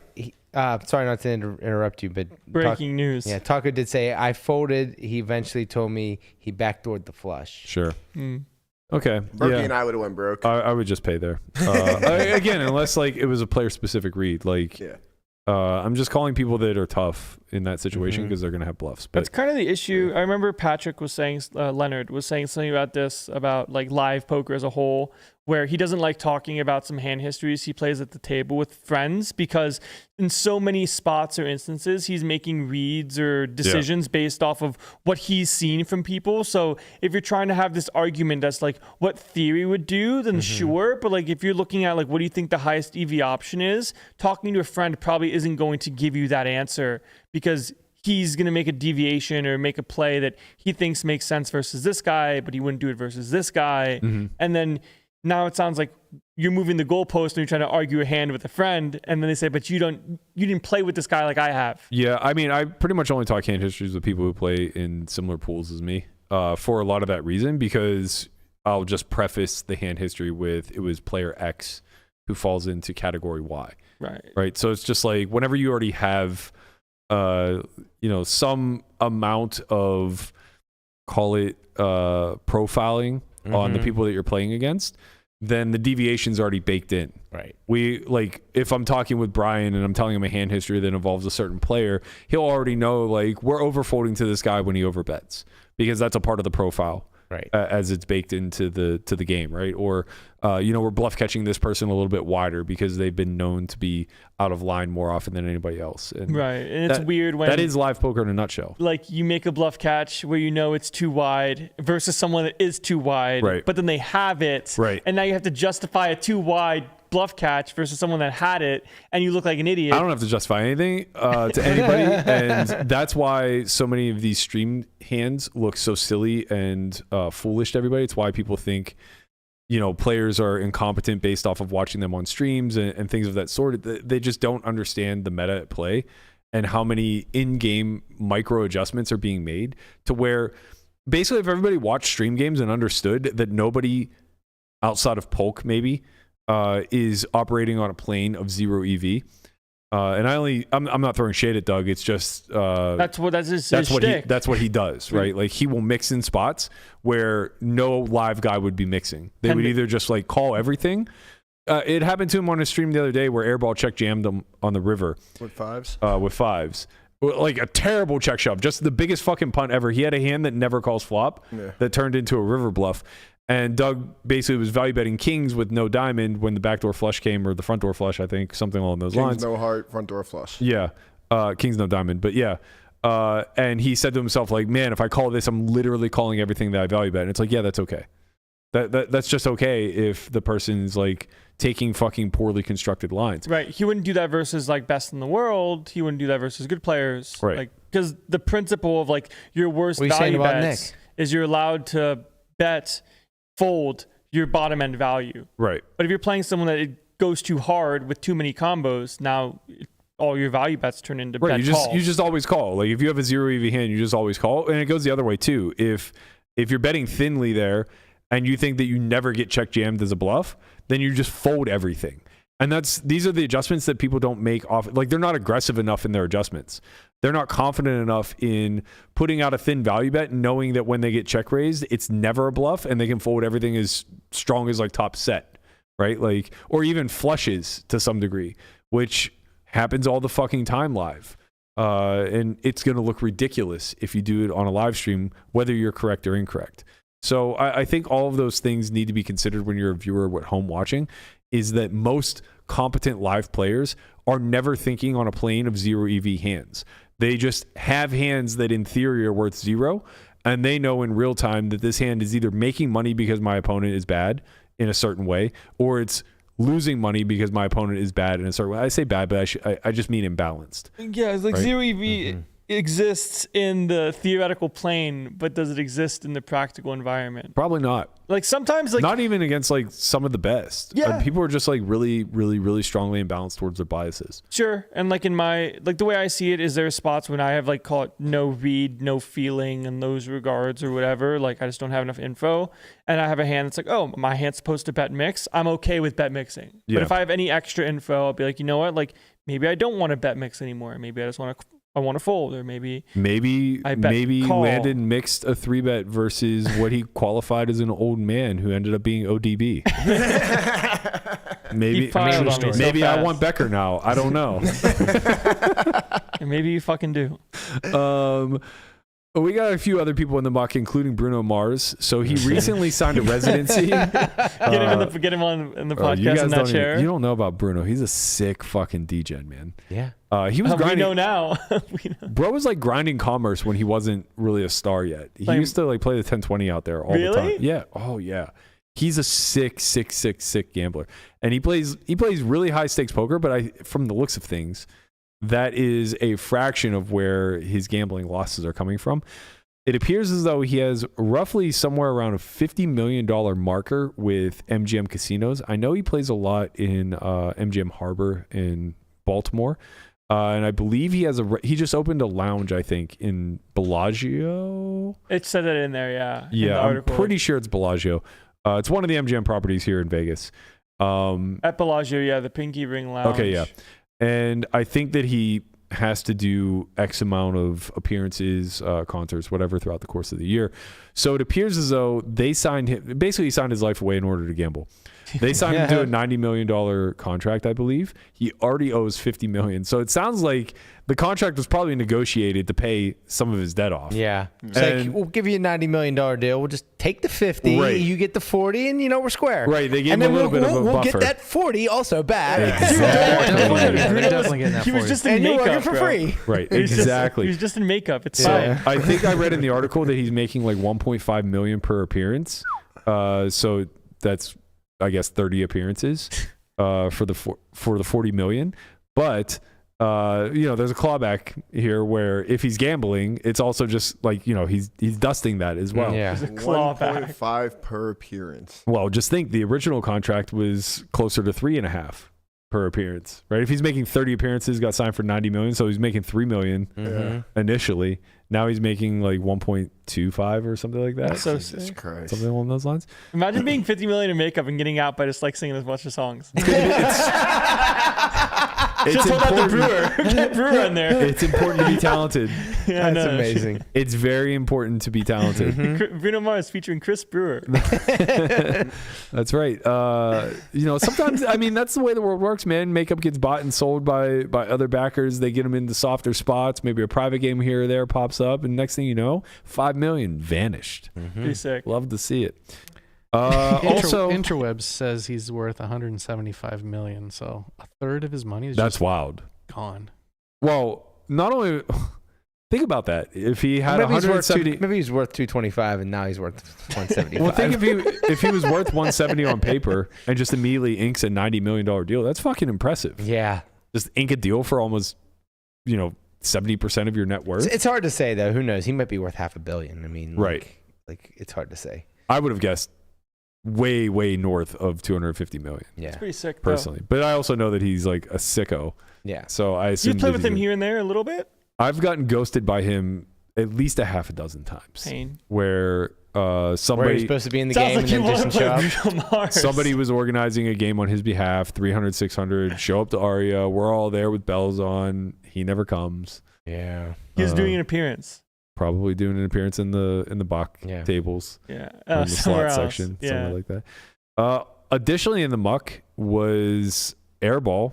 Sorry not to interrupt you, but Breaking news. Yeah, Taco did say I folded. He eventually told me he backdoored the flush. Sure. Mm. Okay. Berkey yeah. and I would have went broke. I would just pay there. Again, unless like it was a player specific read. Like, Yeah. I'm just calling people that are tough in that situation because they're going to have bluffs. But That's kind of the issue. I remember Patrick was saying, Leonard was saying something about this, about like live poker as a whole, where he doesn't like talking about some hand histories he plays at the table with friends because in so many spots or instances, he's making reads or decisions based off of what he's seen from people. So if you're trying to have this argument that's like what theory would do, then sure. But like if you're looking at like what do you think the highest EV option is, talking to a friend probably isn't going to give you that answer because he's going to make a deviation or make a play that he thinks makes sense versus this guy, but he wouldn't do it versus this guy. And then now it sounds like you're moving the goalpost and you're trying to argue a hand with a friend. And then they say, but you didn't play with this guy like I have. yeah, I mean, I pretty much only talk hand histories with people who play in similar pools as me for a lot of that reason, because I'll just preface the hand history with it was player X who falls into category Y. Right. So it's just like whenever you already have, some amount of, call it profiling on the people that you're playing against, then the deviation's already baked in. Right. If I'm talking with Brian and I'm telling him a hand history that involves a certain player, he'll already know like we're overfolding to this guy when he overbets because that's a part of the profile. Right. As it's baked into the game, right? Or we're bluff catching this person a little bit wider because they've been known to be out of line more often than anybody else. And right. And it's weird when that is live poker in a nutshell. Like you make a bluff catch where you know it's too wide versus someone that is too wide, right. But then they have it, right. And now you have to justify a too wide bluff catch versus someone that had it, and you look like an idiot. I don't have to justify anything to anybody, and that's why so many of these streamed hands look so silly and foolish to everybody. It's why people think, players are incompetent based off of watching them on streams and things of that sort. They just don't understand the meta at play and how many in-game micro adjustments are being made to where basically if everybody watched stream games and understood that nobody outside of Polk maybe is operating on a plane of 0 EV. And I'm not throwing shade at Doug. It's just that's what he does, right? Like he will mix in spots where no live guy would be mixing. They would either just like call everything. It happened to him on a stream the other day where Airball check jammed him on the river with fives. Like a terrible check shove, just the biggest fucking punt ever. He had a hand that never calls flop that turned into a river bluff. And Doug basically was value betting kings with no diamond when the backdoor flush came, or the front door flush, I think, something along those lines. Kings no heart, front door flush. Yeah. Kings no diamond, but yeah. And he said to himself, like, man, if I call this, I'm literally calling everything that I value bet. And it's like, yeah, that's okay. That's just okay if the person's like taking fucking poorly constructed lines. Right. He wouldn't do that versus like best in the world. He wouldn't do that versus good players. Right. Like, because the principle of like your worst value bets is you're allowed to bet fold your bottom end value. Right. But if you're playing someone that it goes too hard with too many combos, now all your value bets turn into bet calls. You just always call. Like if you have a 0 EV hand, you just always call. And it goes the other way too. If you're betting thinly there and you think that you never get check jammed as a bluff, then you just fold everything. And these are the adjustments that people don't make off. Like they're not aggressive enough in their adjustments. They're not confident enough in putting out a thin value bet, knowing that when they get check raised, it's never a bluff and they can fold everything as strong as like top set, right? Like, or even flushes to some degree, which happens all the fucking time live. And it's going to look ridiculous if you do it on a live stream, whether you're correct or incorrect. So I think all of those things need to be considered when you're a viewer at home watching, is that most competent live players are never thinking on a plane of 0 EV hands. They just have hands that in theory are worth 0, and they know in real time that this hand is either making money because my opponent is bad in a certain way, or it's losing money because my opponent is bad in a certain way. I say bad, but I just mean imbalanced. Yeah, it's like right? 0 EV exists in the theoretical plane, but does it exist in the practical environment? Probably not. Like sometimes, like not even against like some of the best. Yeah, people are just like really, really, really strongly imbalanced towards their biases. Sure, and like in my the way I see it is there are spots when I have like call it no read, no feeling in those regards or whatever. Like I just don't have enough info, and I have a hand that's like, oh, my hand's supposed to bet mix. I'm okay with bet mixing. Yeah. But if I have any extra info, I'll be like, you know what, like maybe I don't want to bet mix anymore. Maybe I just want to. I want to fold, or maybe call. Landon mixed a 3-bet versus what he qualified as an old man who ended up being ODB. maybe I want Becker now. I don't know. And maybe you fucking do. We got a few other people in the muck, including Bruno Mars. So he recently signed a residency. Get him on in the podcast in that chair. You don't know about Bruno. He's a sick fucking degen, man. Yeah. He was grinding. We know now. Bro was like grinding commerce when he wasn't really a star yet. He used to like play the 1020 out there all the time. Yeah. Oh yeah. He's a sick gambler, and he plays really high stakes poker. But from the looks of things, that is a fraction of where his gambling losses are coming from. It appears as though he has roughly somewhere around a $50 million marker with MGM casinos. I know he plays a lot in MGM Harbor in Baltimore. And I believe he just opened a lounge, I think, in Bellagio. It said it in there, yeah. Yeah, I'm pretty sure it's Bellagio. It's one of the MGM properties here in Vegas. At Bellagio, yeah, the Pinky Ring Lounge. Okay, yeah. And I think that he has to do X amount of appearances, concerts, whatever, throughout the course of the year. So it appears as though they signed him, basically he signed his life away in order to gamble. They signed him to a $90 million contract, I believe. He already owes $50 million. So it sounds like the contract was probably negotiated to pay some of his debt off. Yeah. It's like, we'll give you a $90 million deal. We'll just take the 50, Right. you get the 40, and we're square. Right. They gave and him a then little bit of a we'll buffer. get that 40 also back. They're definitely getting that He was for just you. in And you're makeup, working for bro. free. Right. He was just- Exactly. he was just in makeup. It's So fine. I think I read in the article that he's making like $1.5 million per appearance. So that's, I guess, 30 appearances for the $40 million. But there's a clawback here where if he's gambling, it's also just like he's dusting that as well. Yeah. There's a clawback. 1.5 per appearance. Well, just think the original contract was closer to 3.5 per appearance, right? If he's making 30 appearances, got signed for $90 million, so he's making $3 million initially. Now he's making like 1.25 or something like that. That's so Jesus sick. Christ. Something along those lines. Imagine being 50 million in makeup and getting out by just like singing a bunch of songs. It's Just hold out the important. brewer. Get brewer in there. It's important to be talented. Yeah, I That's know. amazing. It's very important to be talented. Bruno Mars featuring Chris Brewer. That's right. Sometimes, that's the way the world works, man. Makeup gets bought and sold by other backers. They get them into softer spots. Maybe a private game here or there pops up, and next thing you know, $5 million vanished. Pretty sick. Love to see it. Also, Interwebs says he's worth 175 million, so a third of his money is that's just wild. gone. Well, not only think about that. If he had Maybe he's, 170, maybe he's worth 225 and now he's worth 175. well, think if he was worth 170 on paper and just immediately inks a $90 million deal, that's fucking impressive. Yeah. Just ink a deal for almost 70% of your net worth. It's hard to say, though. Who knows? He might be worth $500 million. Right. Like it's hard to say. I would have guessed way north of 250 million Yeah. It's pretty sick, though. personally, but I also know that he's like a sicko. Yeah. So I assume You play that with he's him here and there a little bit? I've gotten ghosted by him at least a half a dozen times. Pain. Where Where he's somebody supposed to be in the Sounds game like you and then want to doesn't show play up. Bruno Mars. somebody was organizing a game on his behalf, 300, 600, show up to Aria. We're all there with bells on. He never comes. Yeah. He was doing an appearance. Probably doing an appearance in the Bach Yeah. tables. Yeah. Or in the Somewhere slot else. section, Yeah. somewhere like that. Additionally, in the muck was Airball.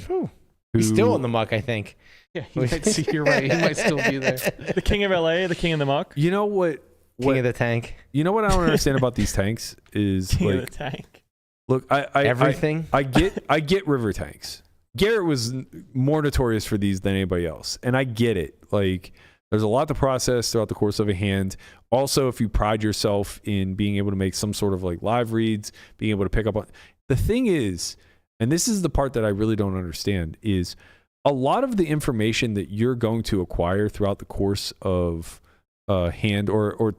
Whew. He's still in the muck, I think. Yeah, he might see. You're right. He might still be there. The king of LA, the king of the muck. You know what? King of the tank. You know what I don't understand about these tanks is King of like, the tank. look, I Everything. I get river tanks. Garrett was more notorious for these than anybody else, and I get it. Like, there's a lot to process throughout the course of a hand. Also, if you pride yourself in being able to make some sort of like live reads, being able to pick up on the thing is, and this is the part that I really don't understand, is a lot of the information that you're going to acquire throughout the course of a hand or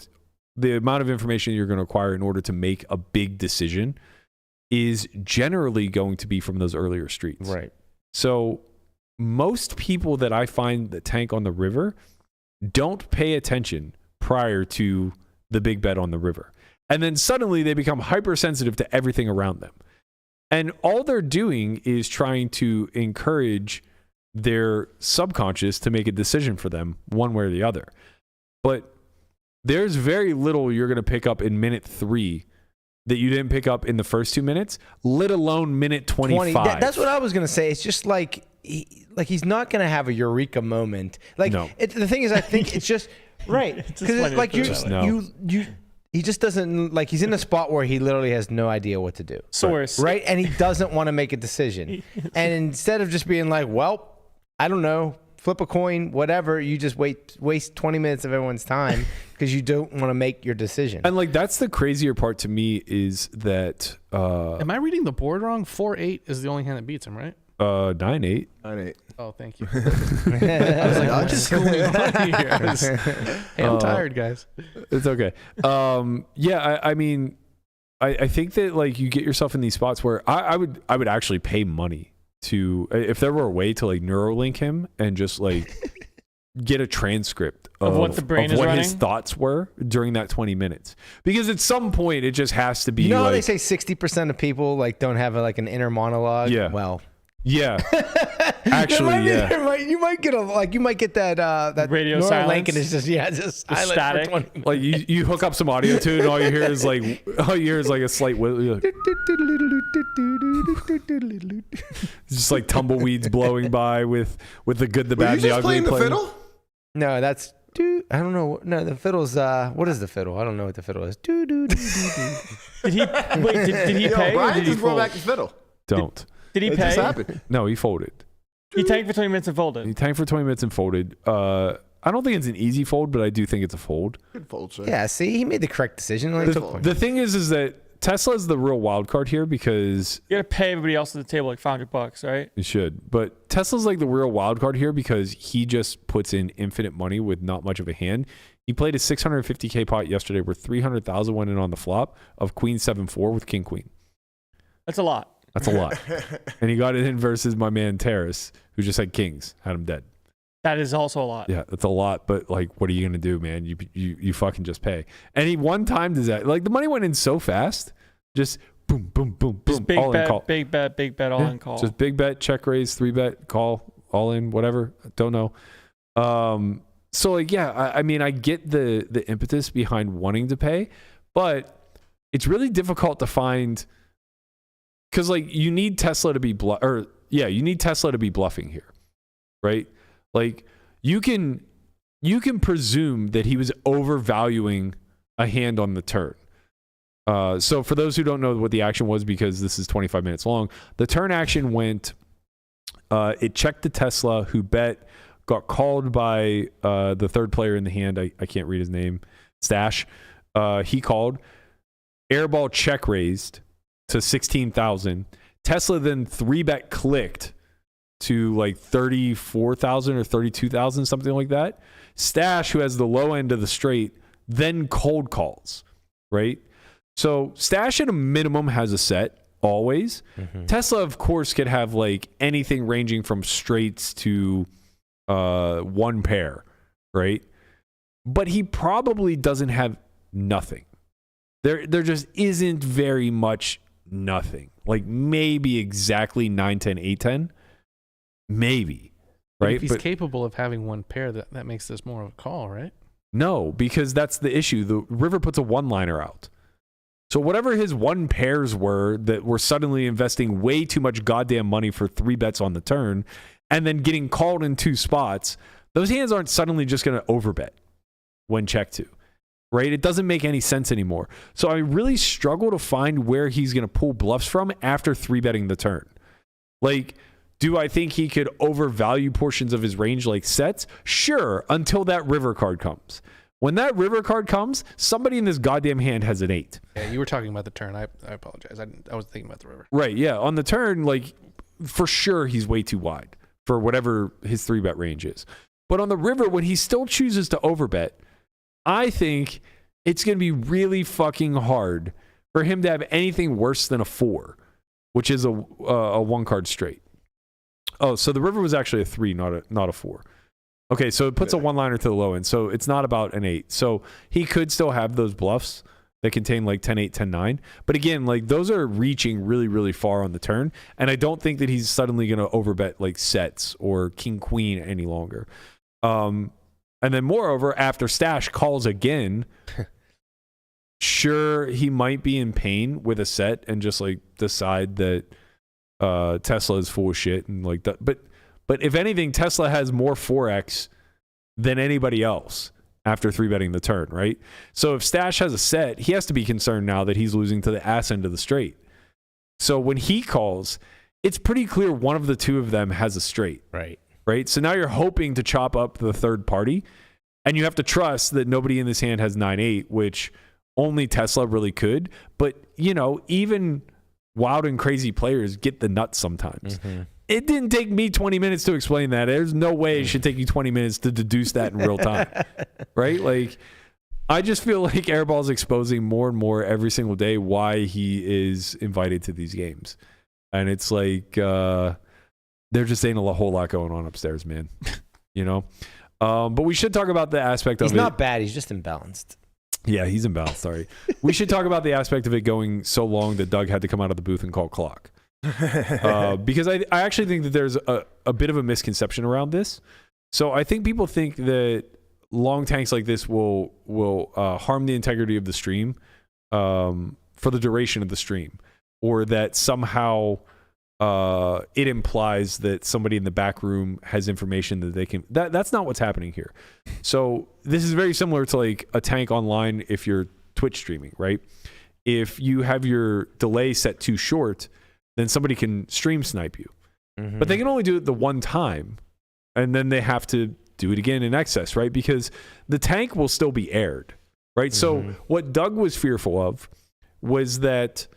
the amount of information you're going to acquire in order to make a big decision is generally going to be from those earlier streets. Right. So most people that I find that tank on the river don't pay attention prior to the big bet on the river. And then suddenly they become hypersensitive to everything around them. And all they're doing is trying to encourage their subconscious to make a decision for them one way or the other. But there's very little you're going to pick up in minute 3 that you didn't pick up in the first 2 minutes, let alone minute 25. That's what I was going to say. It's just like he's not going to have a eureka moment. Like No. the thing is, I think it's just right It's just because funny like to you, put it that way. you he just doesn't like he's in a spot where he literally has no idea what to do. Source. Right, and he doesn't want to make a decision. And instead of just being like, well, I don't know, flip a coin, whatever, you just waste 20 minutes of everyone's time because you don't want to make your decision. And like that's the crazier part to me is that Am I reading the board wrong? 4-8 is the only hand that beats him, right? 9-8. 9-8. Oh, thank you. I was like, what is going on here? Hey, I'm tired, guys. It's okay. I mean, I think that like you get yourself in these spots where I would actually pay money to, if there were a way to like Neuralink him and just like get a transcript Of what the brain is what running? his thoughts were during that 20 minutes. Because at some point it just has to be You know how like, they say 60% of people like don't have like an inner monologue? Yeah. Well, yeah. Actually, yeah. You might get that Radio Neuralink silence? and it's just The silent static? for 20 Like you hook up some audio to it and all you hear is like a slight whistle. It's just like tumbleweeds blowing by with the good, the Were bad, you the just ugly playing the fiddle? No, that's I don't know. No, the fiddle's what is the fiddle? I don't know what the fiddle is. Did he wait? Did he Yo, pay or Brian did he just brought fold? back his fiddle. Don't. Did he It pay? just happened. No, he folded. He tanked for 20 minutes and folded. He tanked for 20 minutes and folded. I don't think it's an easy fold, but I do think it's a fold. Good fold, sir. Yeah, see, he made the correct decision. Like, The thing is that Tesla is the real wild card here because You gotta pay everybody else at the table like $500, right? you should. But Tesla's like the real wild card here because he just puts in infinite money with not much of a hand. He played a 650K pot yesterday where 300,000 went in on the flop of Queen 7-4 with King Queen. That's a lot. That's a lot. And he got it in versus my man Terrace, who just had kings, had him dead. That is also a lot. Yeah, that's a lot. But like, what are you gonna do, man? You fucking just pay. And he one time does that. Like the money went in so fast, just boom, boom, boom, Just boom, big all in bet, call. big bet, all Yeah, in call. Just big bet, check raise, 3-bet, call, all in, whatever. Don't know. So like, yeah, I mean, I get the impetus behind wanting to pay, but it's really difficult to find because like you need Tesla to be you need Tesla to be bluffing here, right? Like you can presume that he was overvaluing a hand on the turn. So for those who don't know what the action was, because this is 25 minutes long, the turn action went, it checked the Tesla who bet, got called by the third player in the hand. I can't read his name. Stash. He called. Airball check raised to 16,000. Tesla then 3-bet clicked to like 34,000 or 32,000, something like that. Stash, who has the low end of the straight, then cold calls, right? So Stash at a minimum has a set always. Mm-hmm. Tesla, of course, could have like anything ranging from straights to one pair, right? But he probably doesn't have nothing. There just isn't very much nothing. Like maybe exactly 9-10, 8-10. Maybe. Right? If he's capable of having one pair, that makes this more of a call, right? No, because that's the issue. The river puts a one-liner out. So whatever his one pairs were that were suddenly investing way too much goddamn money for 3 bets on the turn and then getting called in 2 spots, those hands aren't suddenly just going to overbet when check to, right? It doesn't make any sense anymore. So I really struggle to find where he's going to pull bluffs from after 3-betting the turn. Like, do I think he could overvalue portions of his range like sets? Sure, until that river card comes. When that river card comes, somebody in this goddamn hand has an 8. Yeah, you were talking about the turn. I apologize. I was thinking about the river. Right, yeah. On the turn, like, for sure he's way too wide for whatever his 3-bet range is. But on the river, when he still chooses to overbet, I think it's going to be really fucking hard for him to have anything worse than a 4, which is a 1-card straight. Oh, so the river was actually a 3, not a 4. Okay, so it puts a one-liner to the low end. So it's not about an 8. So he could still have those bluffs that contain like 10-8, 10-9. But again, like those are reaching really, really far on the turn. And I don't think that he's suddenly going to overbet like sets or king-queen any longer. And then moreover, after Stash calls again, sure, he might be in pain with a set and just like decide that Tesla is full of shit and like that. But if anything, Tesla has more 4x than anybody else after 3-betting the turn, right? So if Stash has a set, he has to be concerned now that he's losing to the ass end of the straight. So when he calls, it's pretty clear one of the two of them has a straight. Right? So now you're hoping to chop up the third party, and you have to trust that nobody in this hand has 9-8, which only Tesla really could. But, you know, even wild and crazy players get the nuts sometimes. Mm-hmm. It didn't take me 20 minutes to explain that. There's no way it should take you 20 minutes to deduce that in real time, right? Like, I just feel like Airball's exposing more and more every single day why he is invited to these games. And it's like, there just ain't a whole lot going on upstairs, man. You know? But we should talk about the aspect of it. He's not bad. He's just imbalanced. Yeah, he's imbalanced. Sorry. We should talk about the aspect of it going so long that Doug had to come out of the booth and call clock. Because I actually think that there's a bit of a misconception around this. So I think people think that long tanks like this will harm the integrity of the stream for the duration of the stream, or that somehow it implies that somebody in the back room has information that they can. That's not what's happening here. So this is very similar to like a tank online if you're Twitch streaming, right? If you have your delay set too short, then somebody can stream snipe you. But they can only do it the one time, and then they have to do it again in excess, right? Because the tank will still be aired, right? So what Doug was fearful of was that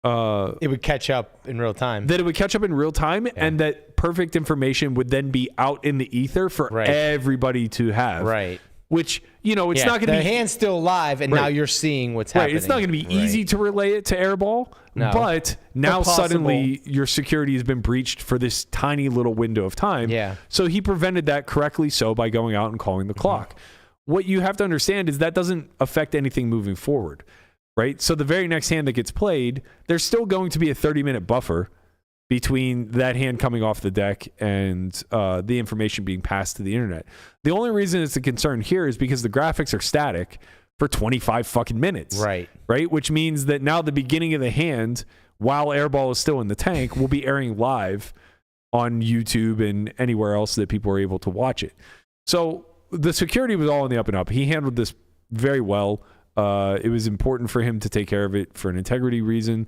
it would catch up in real time. That it would catch up in real time, and that perfect information would then be out in the ether for everybody to have. Right. Which, you know, it's not going to be... The hand's still live, and now you're seeing what's happening. It's not going to be easy to relay it to Airball, but now suddenly your security has been breached for this tiny little window of time. Yeah. So he prevented that correctly so by going out and calling the clock. What you have to understand is that doesn't affect anything moving forward, right? So the very next hand that gets played, there's still going to be a 30-minute buffer between that hand coming off the deck and the information being passed to the internet. The only reason it's a concern here is because the graphics are static for 25 fucking minutes. Right? Which means that now the beginning of the hand, while Airball is still in the tank, will be airing live on YouTube and anywhere else that people are able to watch it. So the security was all on the up and up. He handled this very well. It was important for him to take care of it for an integrity reason.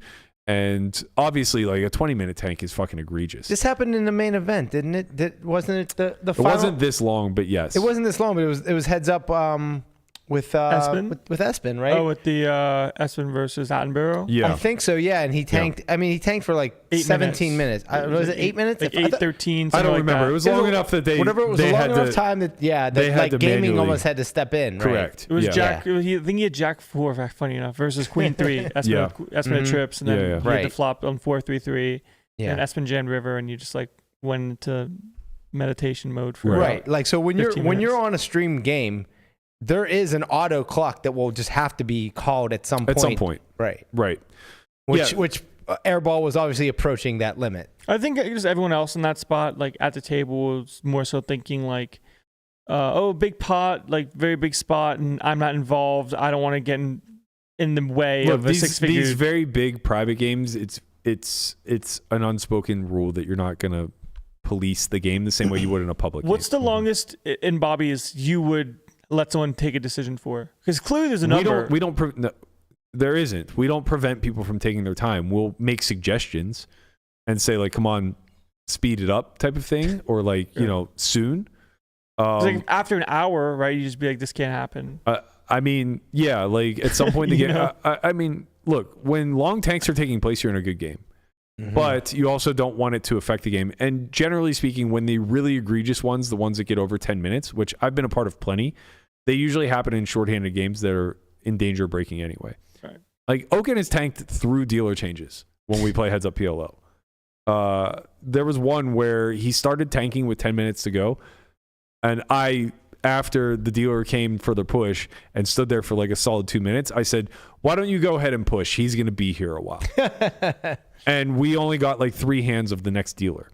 And obviously, like a 20-minute tank is fucking egregious. This happened in the main event, didn't it? Wasn't it the final? It wasn't this long, but yes. It wasn't this long, but it was heads up with Espen? With Espen, right? Oh, with the Espen versus Attenborough? Yeah. I think so, yeah. And he tanked, he tanked for like 17 minutes. Was it 8 minutes? Like 8:13. I don't remember. It was long enough that they... Whatever, it was a long enough time that, like gaming almost had to step in, right? Correct. It was Jack, I think he had Jack 4, funny enough, versus Queen 3. Espen had trips, and then he had to flop on 4-3-3. And Espen jammed river, and you just like went into meditation mode for like, so when you're on a stream game, there is an auto clock that will just have to be called at some point. At some point. Right. Which Airball was obviously approaching that limit. I think just everyone else in that spot, like at the table, was more so thinking like, big pot, like very big spot, and I'm not involved. I don't want to get in the way of a six-figure. These very big private games, it's an unspoken rule that you're not going to police the game the same way you would in a public What's game. the longest in Bobby's you would let someone take a decision for? Because clearly there's a number. There isn't. We don't prevent people from taking their time. We'll make suggestions and say like, come on, speed it up type of thing, or like, soon. Like after an hour, right? You just be like, this can't happen. I mean, yeah, like at some point in the game, I mean, look, when long tanks are taking place, you're in a good game. But you also don't want it to affect the game. And generally speaking, when the really egregious ones, the ones that get over 10 minutes, which I've been a part of plenty, they usually happen in shorthanded games that are in danger of breaking anyway. Right. Like Oaken is tanked through dealer changes when we play heads up PLO. There was one where he started tanking with 10 minutes to go. And after the dealer came for the push and stood there for like a solid 2 minutes, I said, why don't you go ahead and push? He's going to be here a while. And we only got like 3 hands of the next dealer.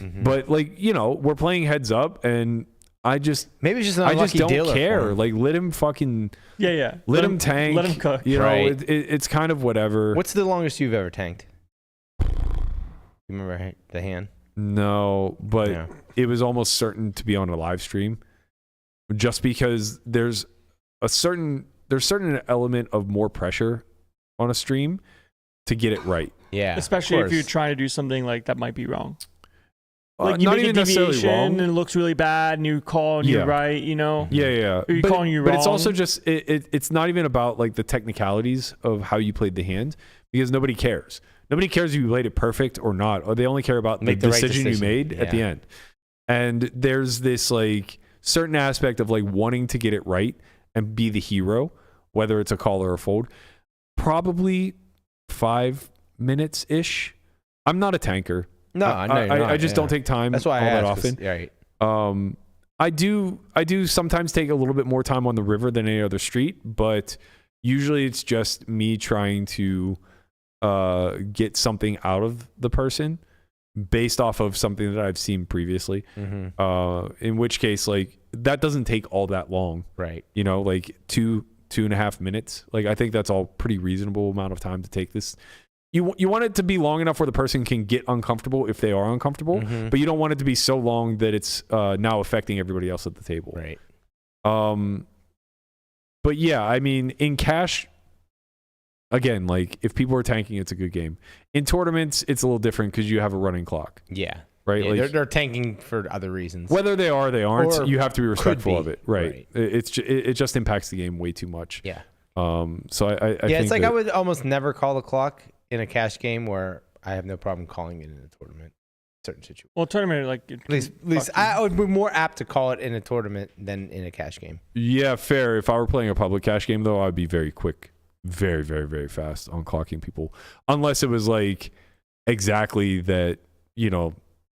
But like, we're playing heads up, and I just don't care. Like, let him fucking let him tank. Let him cook. It's kind of whatever. What's the longest you've ever tanked? You remember the hand? No, but it was almost certain to be on a live stream, just because there's a certain element of more pressure on a stream to get it right. Yeah, especially if you're trying to do something like that might be wrong. Like you not make even a deviation necessarily wrong, and it looks really bad, and you call and you're right, Yeah. Or you're calling you wrong. But it's also just it's not even about like the technicalities of how you played the hand, because nobody cares. Nobody cares if you played it perfect or not, or they only care about the decision you made at the end. And there's this like certain aspect of like wanting to get it right and be the hero, whether it's a call or a fold. Probably 5 minutes ish. I'm not a tanker. No, I just don't take time. That's why all that often. Right. I do sometimes take a little bit more time on the river than any other street, but usually it's just me trying to get something out of the person based off of something that I've seen previously. In which case, like, that doesn't take all that long. Right. You know, like 2.5 minutes. Like, I think that's all pretty reasonable amount of time to take this. You want it to be long enough where the person can get uncomfortable if they are uncomfortable, but you don't want it to be so long that it's now affecting everybody else at the table. Right. But yeah, I mean, in cash, again, like, if people are tanking, it's a good game. In tournaments, it's a little different because you have a running clock. Yeah. Right. Yeah, like, they're tanking for other reasons. Whether they are, they aren't. Or you have to be respectful of it. Right. Right. It just impacts the game way too much. Yeah. So I Yeah, think it's like that, I would almost never call the clock in a cash game where I have no problem calling it in a tournament. Certain situation. Well, tournament, like, At least I would be more apt to call it in a tournament than in a cash game. Yeah, fair. If I were playing a public cash game, though, I'd be very quick, very, very, very fast on clocking people, unless it was like exactly that, you know,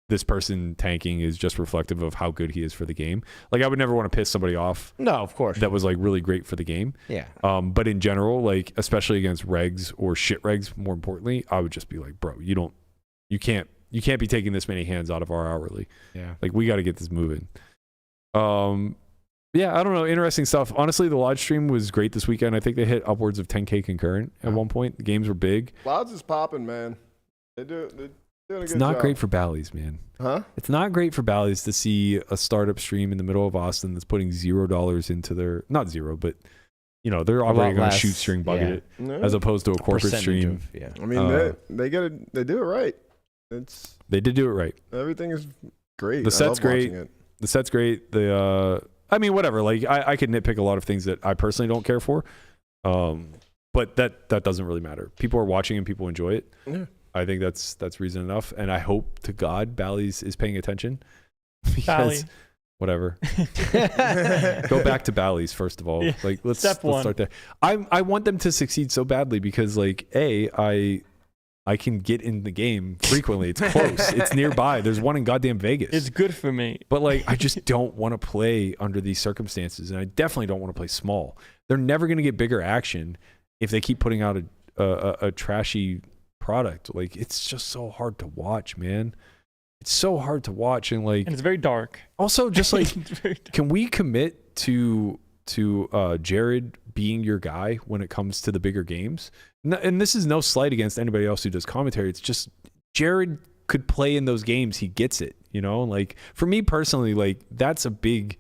this person tanking is just reflective of how good he is for the game. Like, I would never want to piss somebody off. No, of course. That was like really great for the game. Yeah. But in general, like, especially against regs or shit regs, more importantly, I would just be like, bro, you can't be taking this many hands out of our hourly. Yeah. Like, we got to get this moving. Yeah, I don't know. Interesting stuff. Honestly, the live stream was great this weekend. I think they hit upwards of 10K concurrent at one point. The games were big. Clouds is popping, man. They're doing a It's good not job. great for Bally's, man. Huh? It's not great for Bally's to see a startup stream in the middle of Austin that's putting $0 into their, not zero, but, you know, they're operating on a less, shoestring budget Yeah. as opposed to a corporate Percentage stream. of- yeah. I mean, they do it right. They did do it right. Everything is great. The set's I love watching great. it. The set's great. I mean, whatever. Like, I could nitpick a lot of things that I personally don't care for. But that doesn't really matter. People are watching and people enjoy it. Yeah. I think that's reason enough. And I hope to God Bally's is paying attention. Bally. Because whatever. Go back to Bally's first of all. Yeah. Like, let's Step one. start there. I want them to succeed so badly because, like, I can get in the game frequently. It's close. It's nearby. There's one in goddamn Vegas. It's good for me. But, like, I just don't want to play under these circumstances, and I definitely don't want to play small. They're never going to get bigger action if they keep putting out a trashy product. Like, it's just so hard to watch, man. It's so hard to watch, and, like, And it's very dark. also just like, It's very dark. can we commit to Jared being your guy when it comes to the bigger games? And this is no slight against anybody else who does commentary. It's just Jared could play in those games. He gets it, you know? Like, for me personally, like, that's a big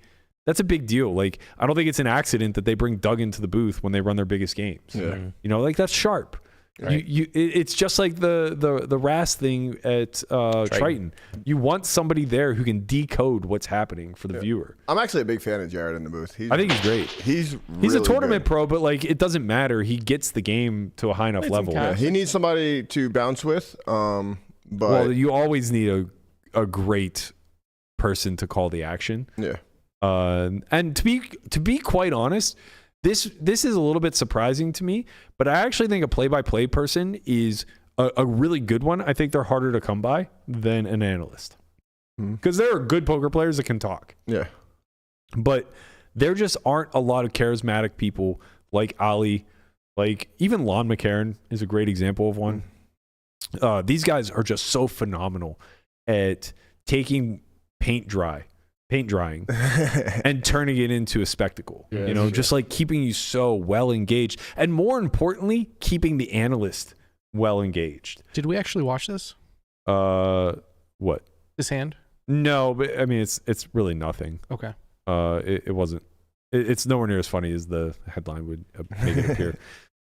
deal. Like, I don't think it's an accident that they bring Doug into the booth when they run their biggest games. Yeah. You know, like, that's sharp. Right. It's just like the RAS thing at Triton. You want somebody there who can decode what's happening for the viewer. I'm actually a big fan of Jared in the booth. I think he's great. He's He's a really tournament good. pro, but, like, it doesn't matter. He gets the game to a high enough It's some level. cash. Yeah, he needs somebody to bounce with. But Well, you always need a great person to call the action. yeah, And to be quite honest, this is a little bit surprising to me, but I actually think a play-by-play person is a really good one. I think they're harder to come by than an analyst because there are good poker players that can talk, yeah. but there just aren't a lot of charismatic people like Ali, like even Lon McCarron is a great example of one. These guys are just so phenomenal at taking paint drying and turning it into a spectacle. Yeah, you know, sure. just like keeping you so well engaged, and more importantly, keeping the analyst well engaged. Did we actually watch this? What? This hand? No, but I mean, it's really nothing. Okay. It wasn't. It's nowhere near as funny as the headline would make it appear.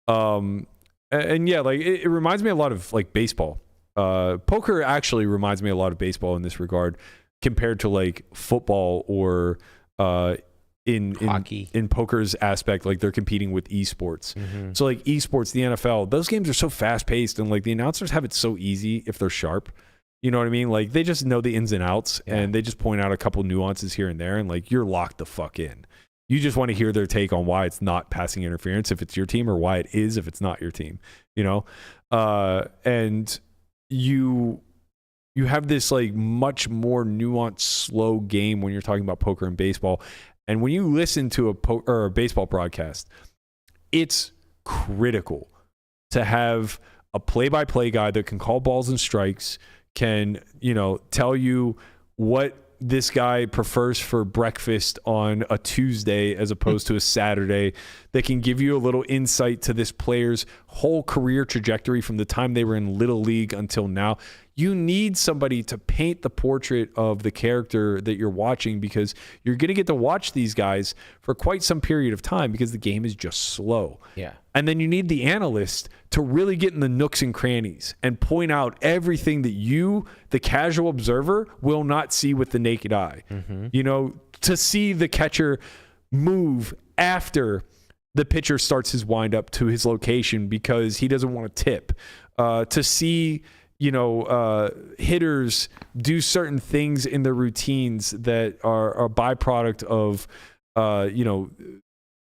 And yeah, like it reminds me a lot of like baseball. Poker actually reminds me a lot of baseball in this regard, compared to like football or in Hockey. in poker's aspect, like they're competing with esports. So like esports, the NFL, those games are so fast paced, and like the announcers have it so easy if they're sharp. You know what I mean? Like they just know the ins and outs, and they just point out a couple nuances here and there, and like you're locked the fuck in. You just want to hear their take on why it's not passing interference if it's your team, or why it is if it's not your team. You know, and you you have this like much more nuanced, slow game when you're talking about poker and baseball. And when you listen to a baseball broadcast, it's critical to have a play-by-play guy that can call balls and strikes, can, tell you what this guy prefers for breakfast on a Tuesday as opposed to a Saturday, that can give you a little insight to this player's whole career trajectory from the time they were in Little League until now. You need somebody to paint the portrait of the character that you're watching, because you're going to get to watch these guys for quite some period of time because the game is just slow. Yeah. And then you need the analyst to really get in the nooks and crannies and point out everything that you, the casual observer, will not see with the naked eye. To see the catcher move after the pitcher starts his windup to his location because he doesn't want to tip. To see hitters do certain things in their routines that are a byproduct of,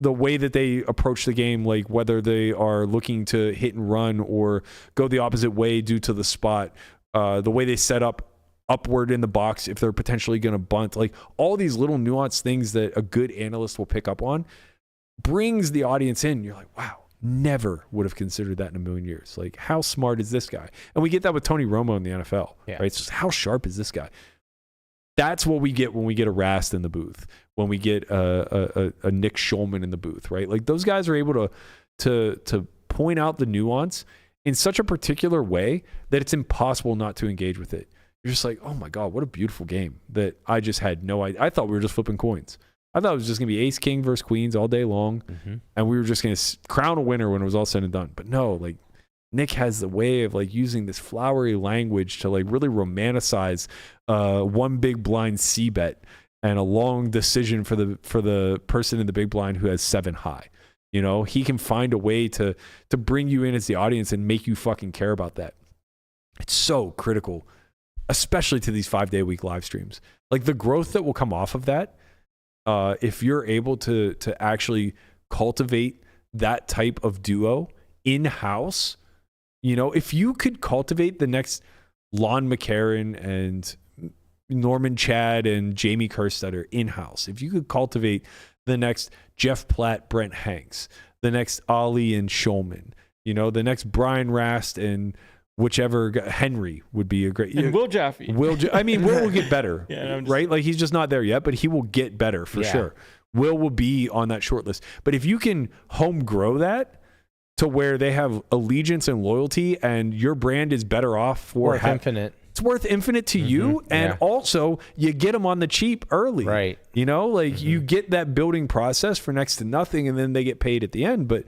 the way that they approach the game, like whether they are looking to hit and run or go the opposite way due to the spot, the way they set up upward in the box if they're potentially going to bunt, like all these little nuanced things that a good analyst will pick up on brings the audience in. You're like, wow. Never would have considered that in a million years. Like, how smart is this guy? And we get that with Tony Romo in the NFL, right? It's just, how sharp is this guy? That's what we get when we get a Rast in the booth, when we get a Nick Schulman in the booth, right? Like, those guys are able to point out the nuance in such a particular way that it's impossible not to engage with it. You're just like, oh my God, what a beautiful game that I just had no idea. I thought we were just flipping coins. I thought it was just going to be ace, king versus queens all day long. And we were just going to crown a winner when it was all said and done. But no, like, Nick has the way of like using this flowery language to like really romanticize one big blind C bet and a long decision for the person in the big blind who has 7 high. He can find a way to bring you in as the audience and make you fucking care about that. It's so critical, especially to these 5-day-a-week live streams. Like, the growth that will come off of that, if you're able to actually cultivate that type of duo in-house, if you could cultivate the next Lon McCarron and Norman Chad and Jamie Kerstetter in-house, if you could cultivate the next Jeff Platt, Brent Hanks, the next Ali and Schulman, the next Brian Rast and whichever Henry would be a great. And Will Jaffe. Will will get better, right? Like, he's just not there yet, but he will get better for sure. Will be on that short list. But if you can home grow that to where they have allegiance and loyalty, and your brand is better off for infinite. It's worth infinite to you, and also you get them on the cheap early, right? You get that building process for next to nothing, and then they get paid at the end. But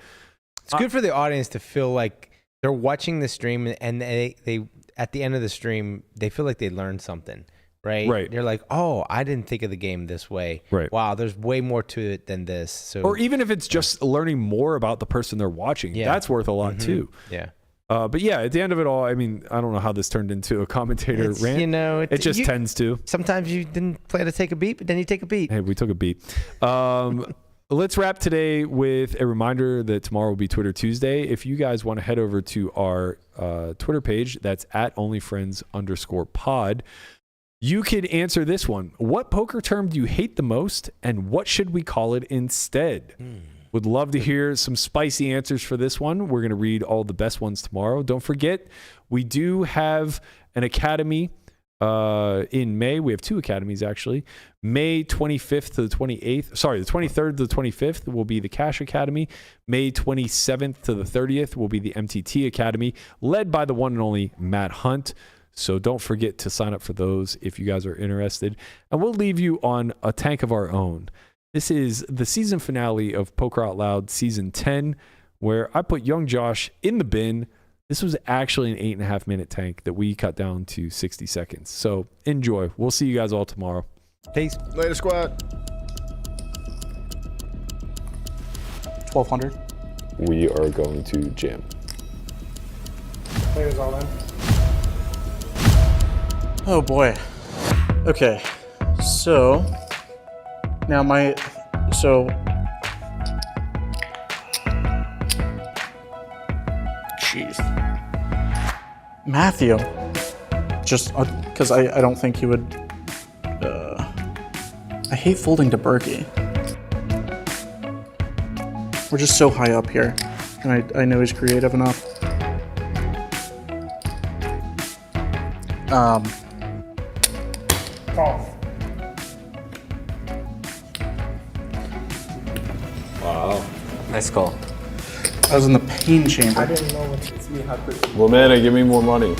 it's good for the audience to feel like they're watching the stream, and they at the end of the stream, they feel like they learned something, right? Right. They're like, oh, I didn't think of the game this way. Right. Wow, there's way more to it than this. So, or even if it's just learning more about the person they're watching, that's worth a lot too. Yeah. But yeah, at the end of it all, I mean, I don't know how this turned into a commentator rant. It just tends to. Sometimes you didn't plan to take a beat, but then you take a beat. Hey, we took a beat. Let's wrap today with a reminder that tomorrow will be Twitter Tuesday. If you guys want to head over to our Twitter page, that's at onlyfriends_pod. You could answer this one. What poker term do you hate the most, and what should we call it instead? Would love to hear some spicy answers for this one. We're going to read all the best ones tomorrow. Don't forget, we do have an academy in May. We have 2 academies, actually. May 25th to the 28th. Sorry, the 23rd to the 25th will be the Cash Academy. May 27th to the 30th will be the MTT Academy, led by the one and only Matt Hunt. So don't forget to sign up for those if you guys are interested. And we'll leave you on a tank of our own. This is the season finale of Poker Out Loud Season 10, where I put young Josh in the bin. This was actually an 8.5 minute tank that we cut down to 60 seconds. So enjoy. We'll see you guys all tomorrow. Peace. Later, squad. 1200. We are going to jam. Players all in. Oh boy. Okay. So now jeez. Matthew. just because I don't think he would. I hate folding to Berkey. We're just so high up here, and I know he's creative enough. Nice call. I was in the pain chamber. Lamana, give me more money.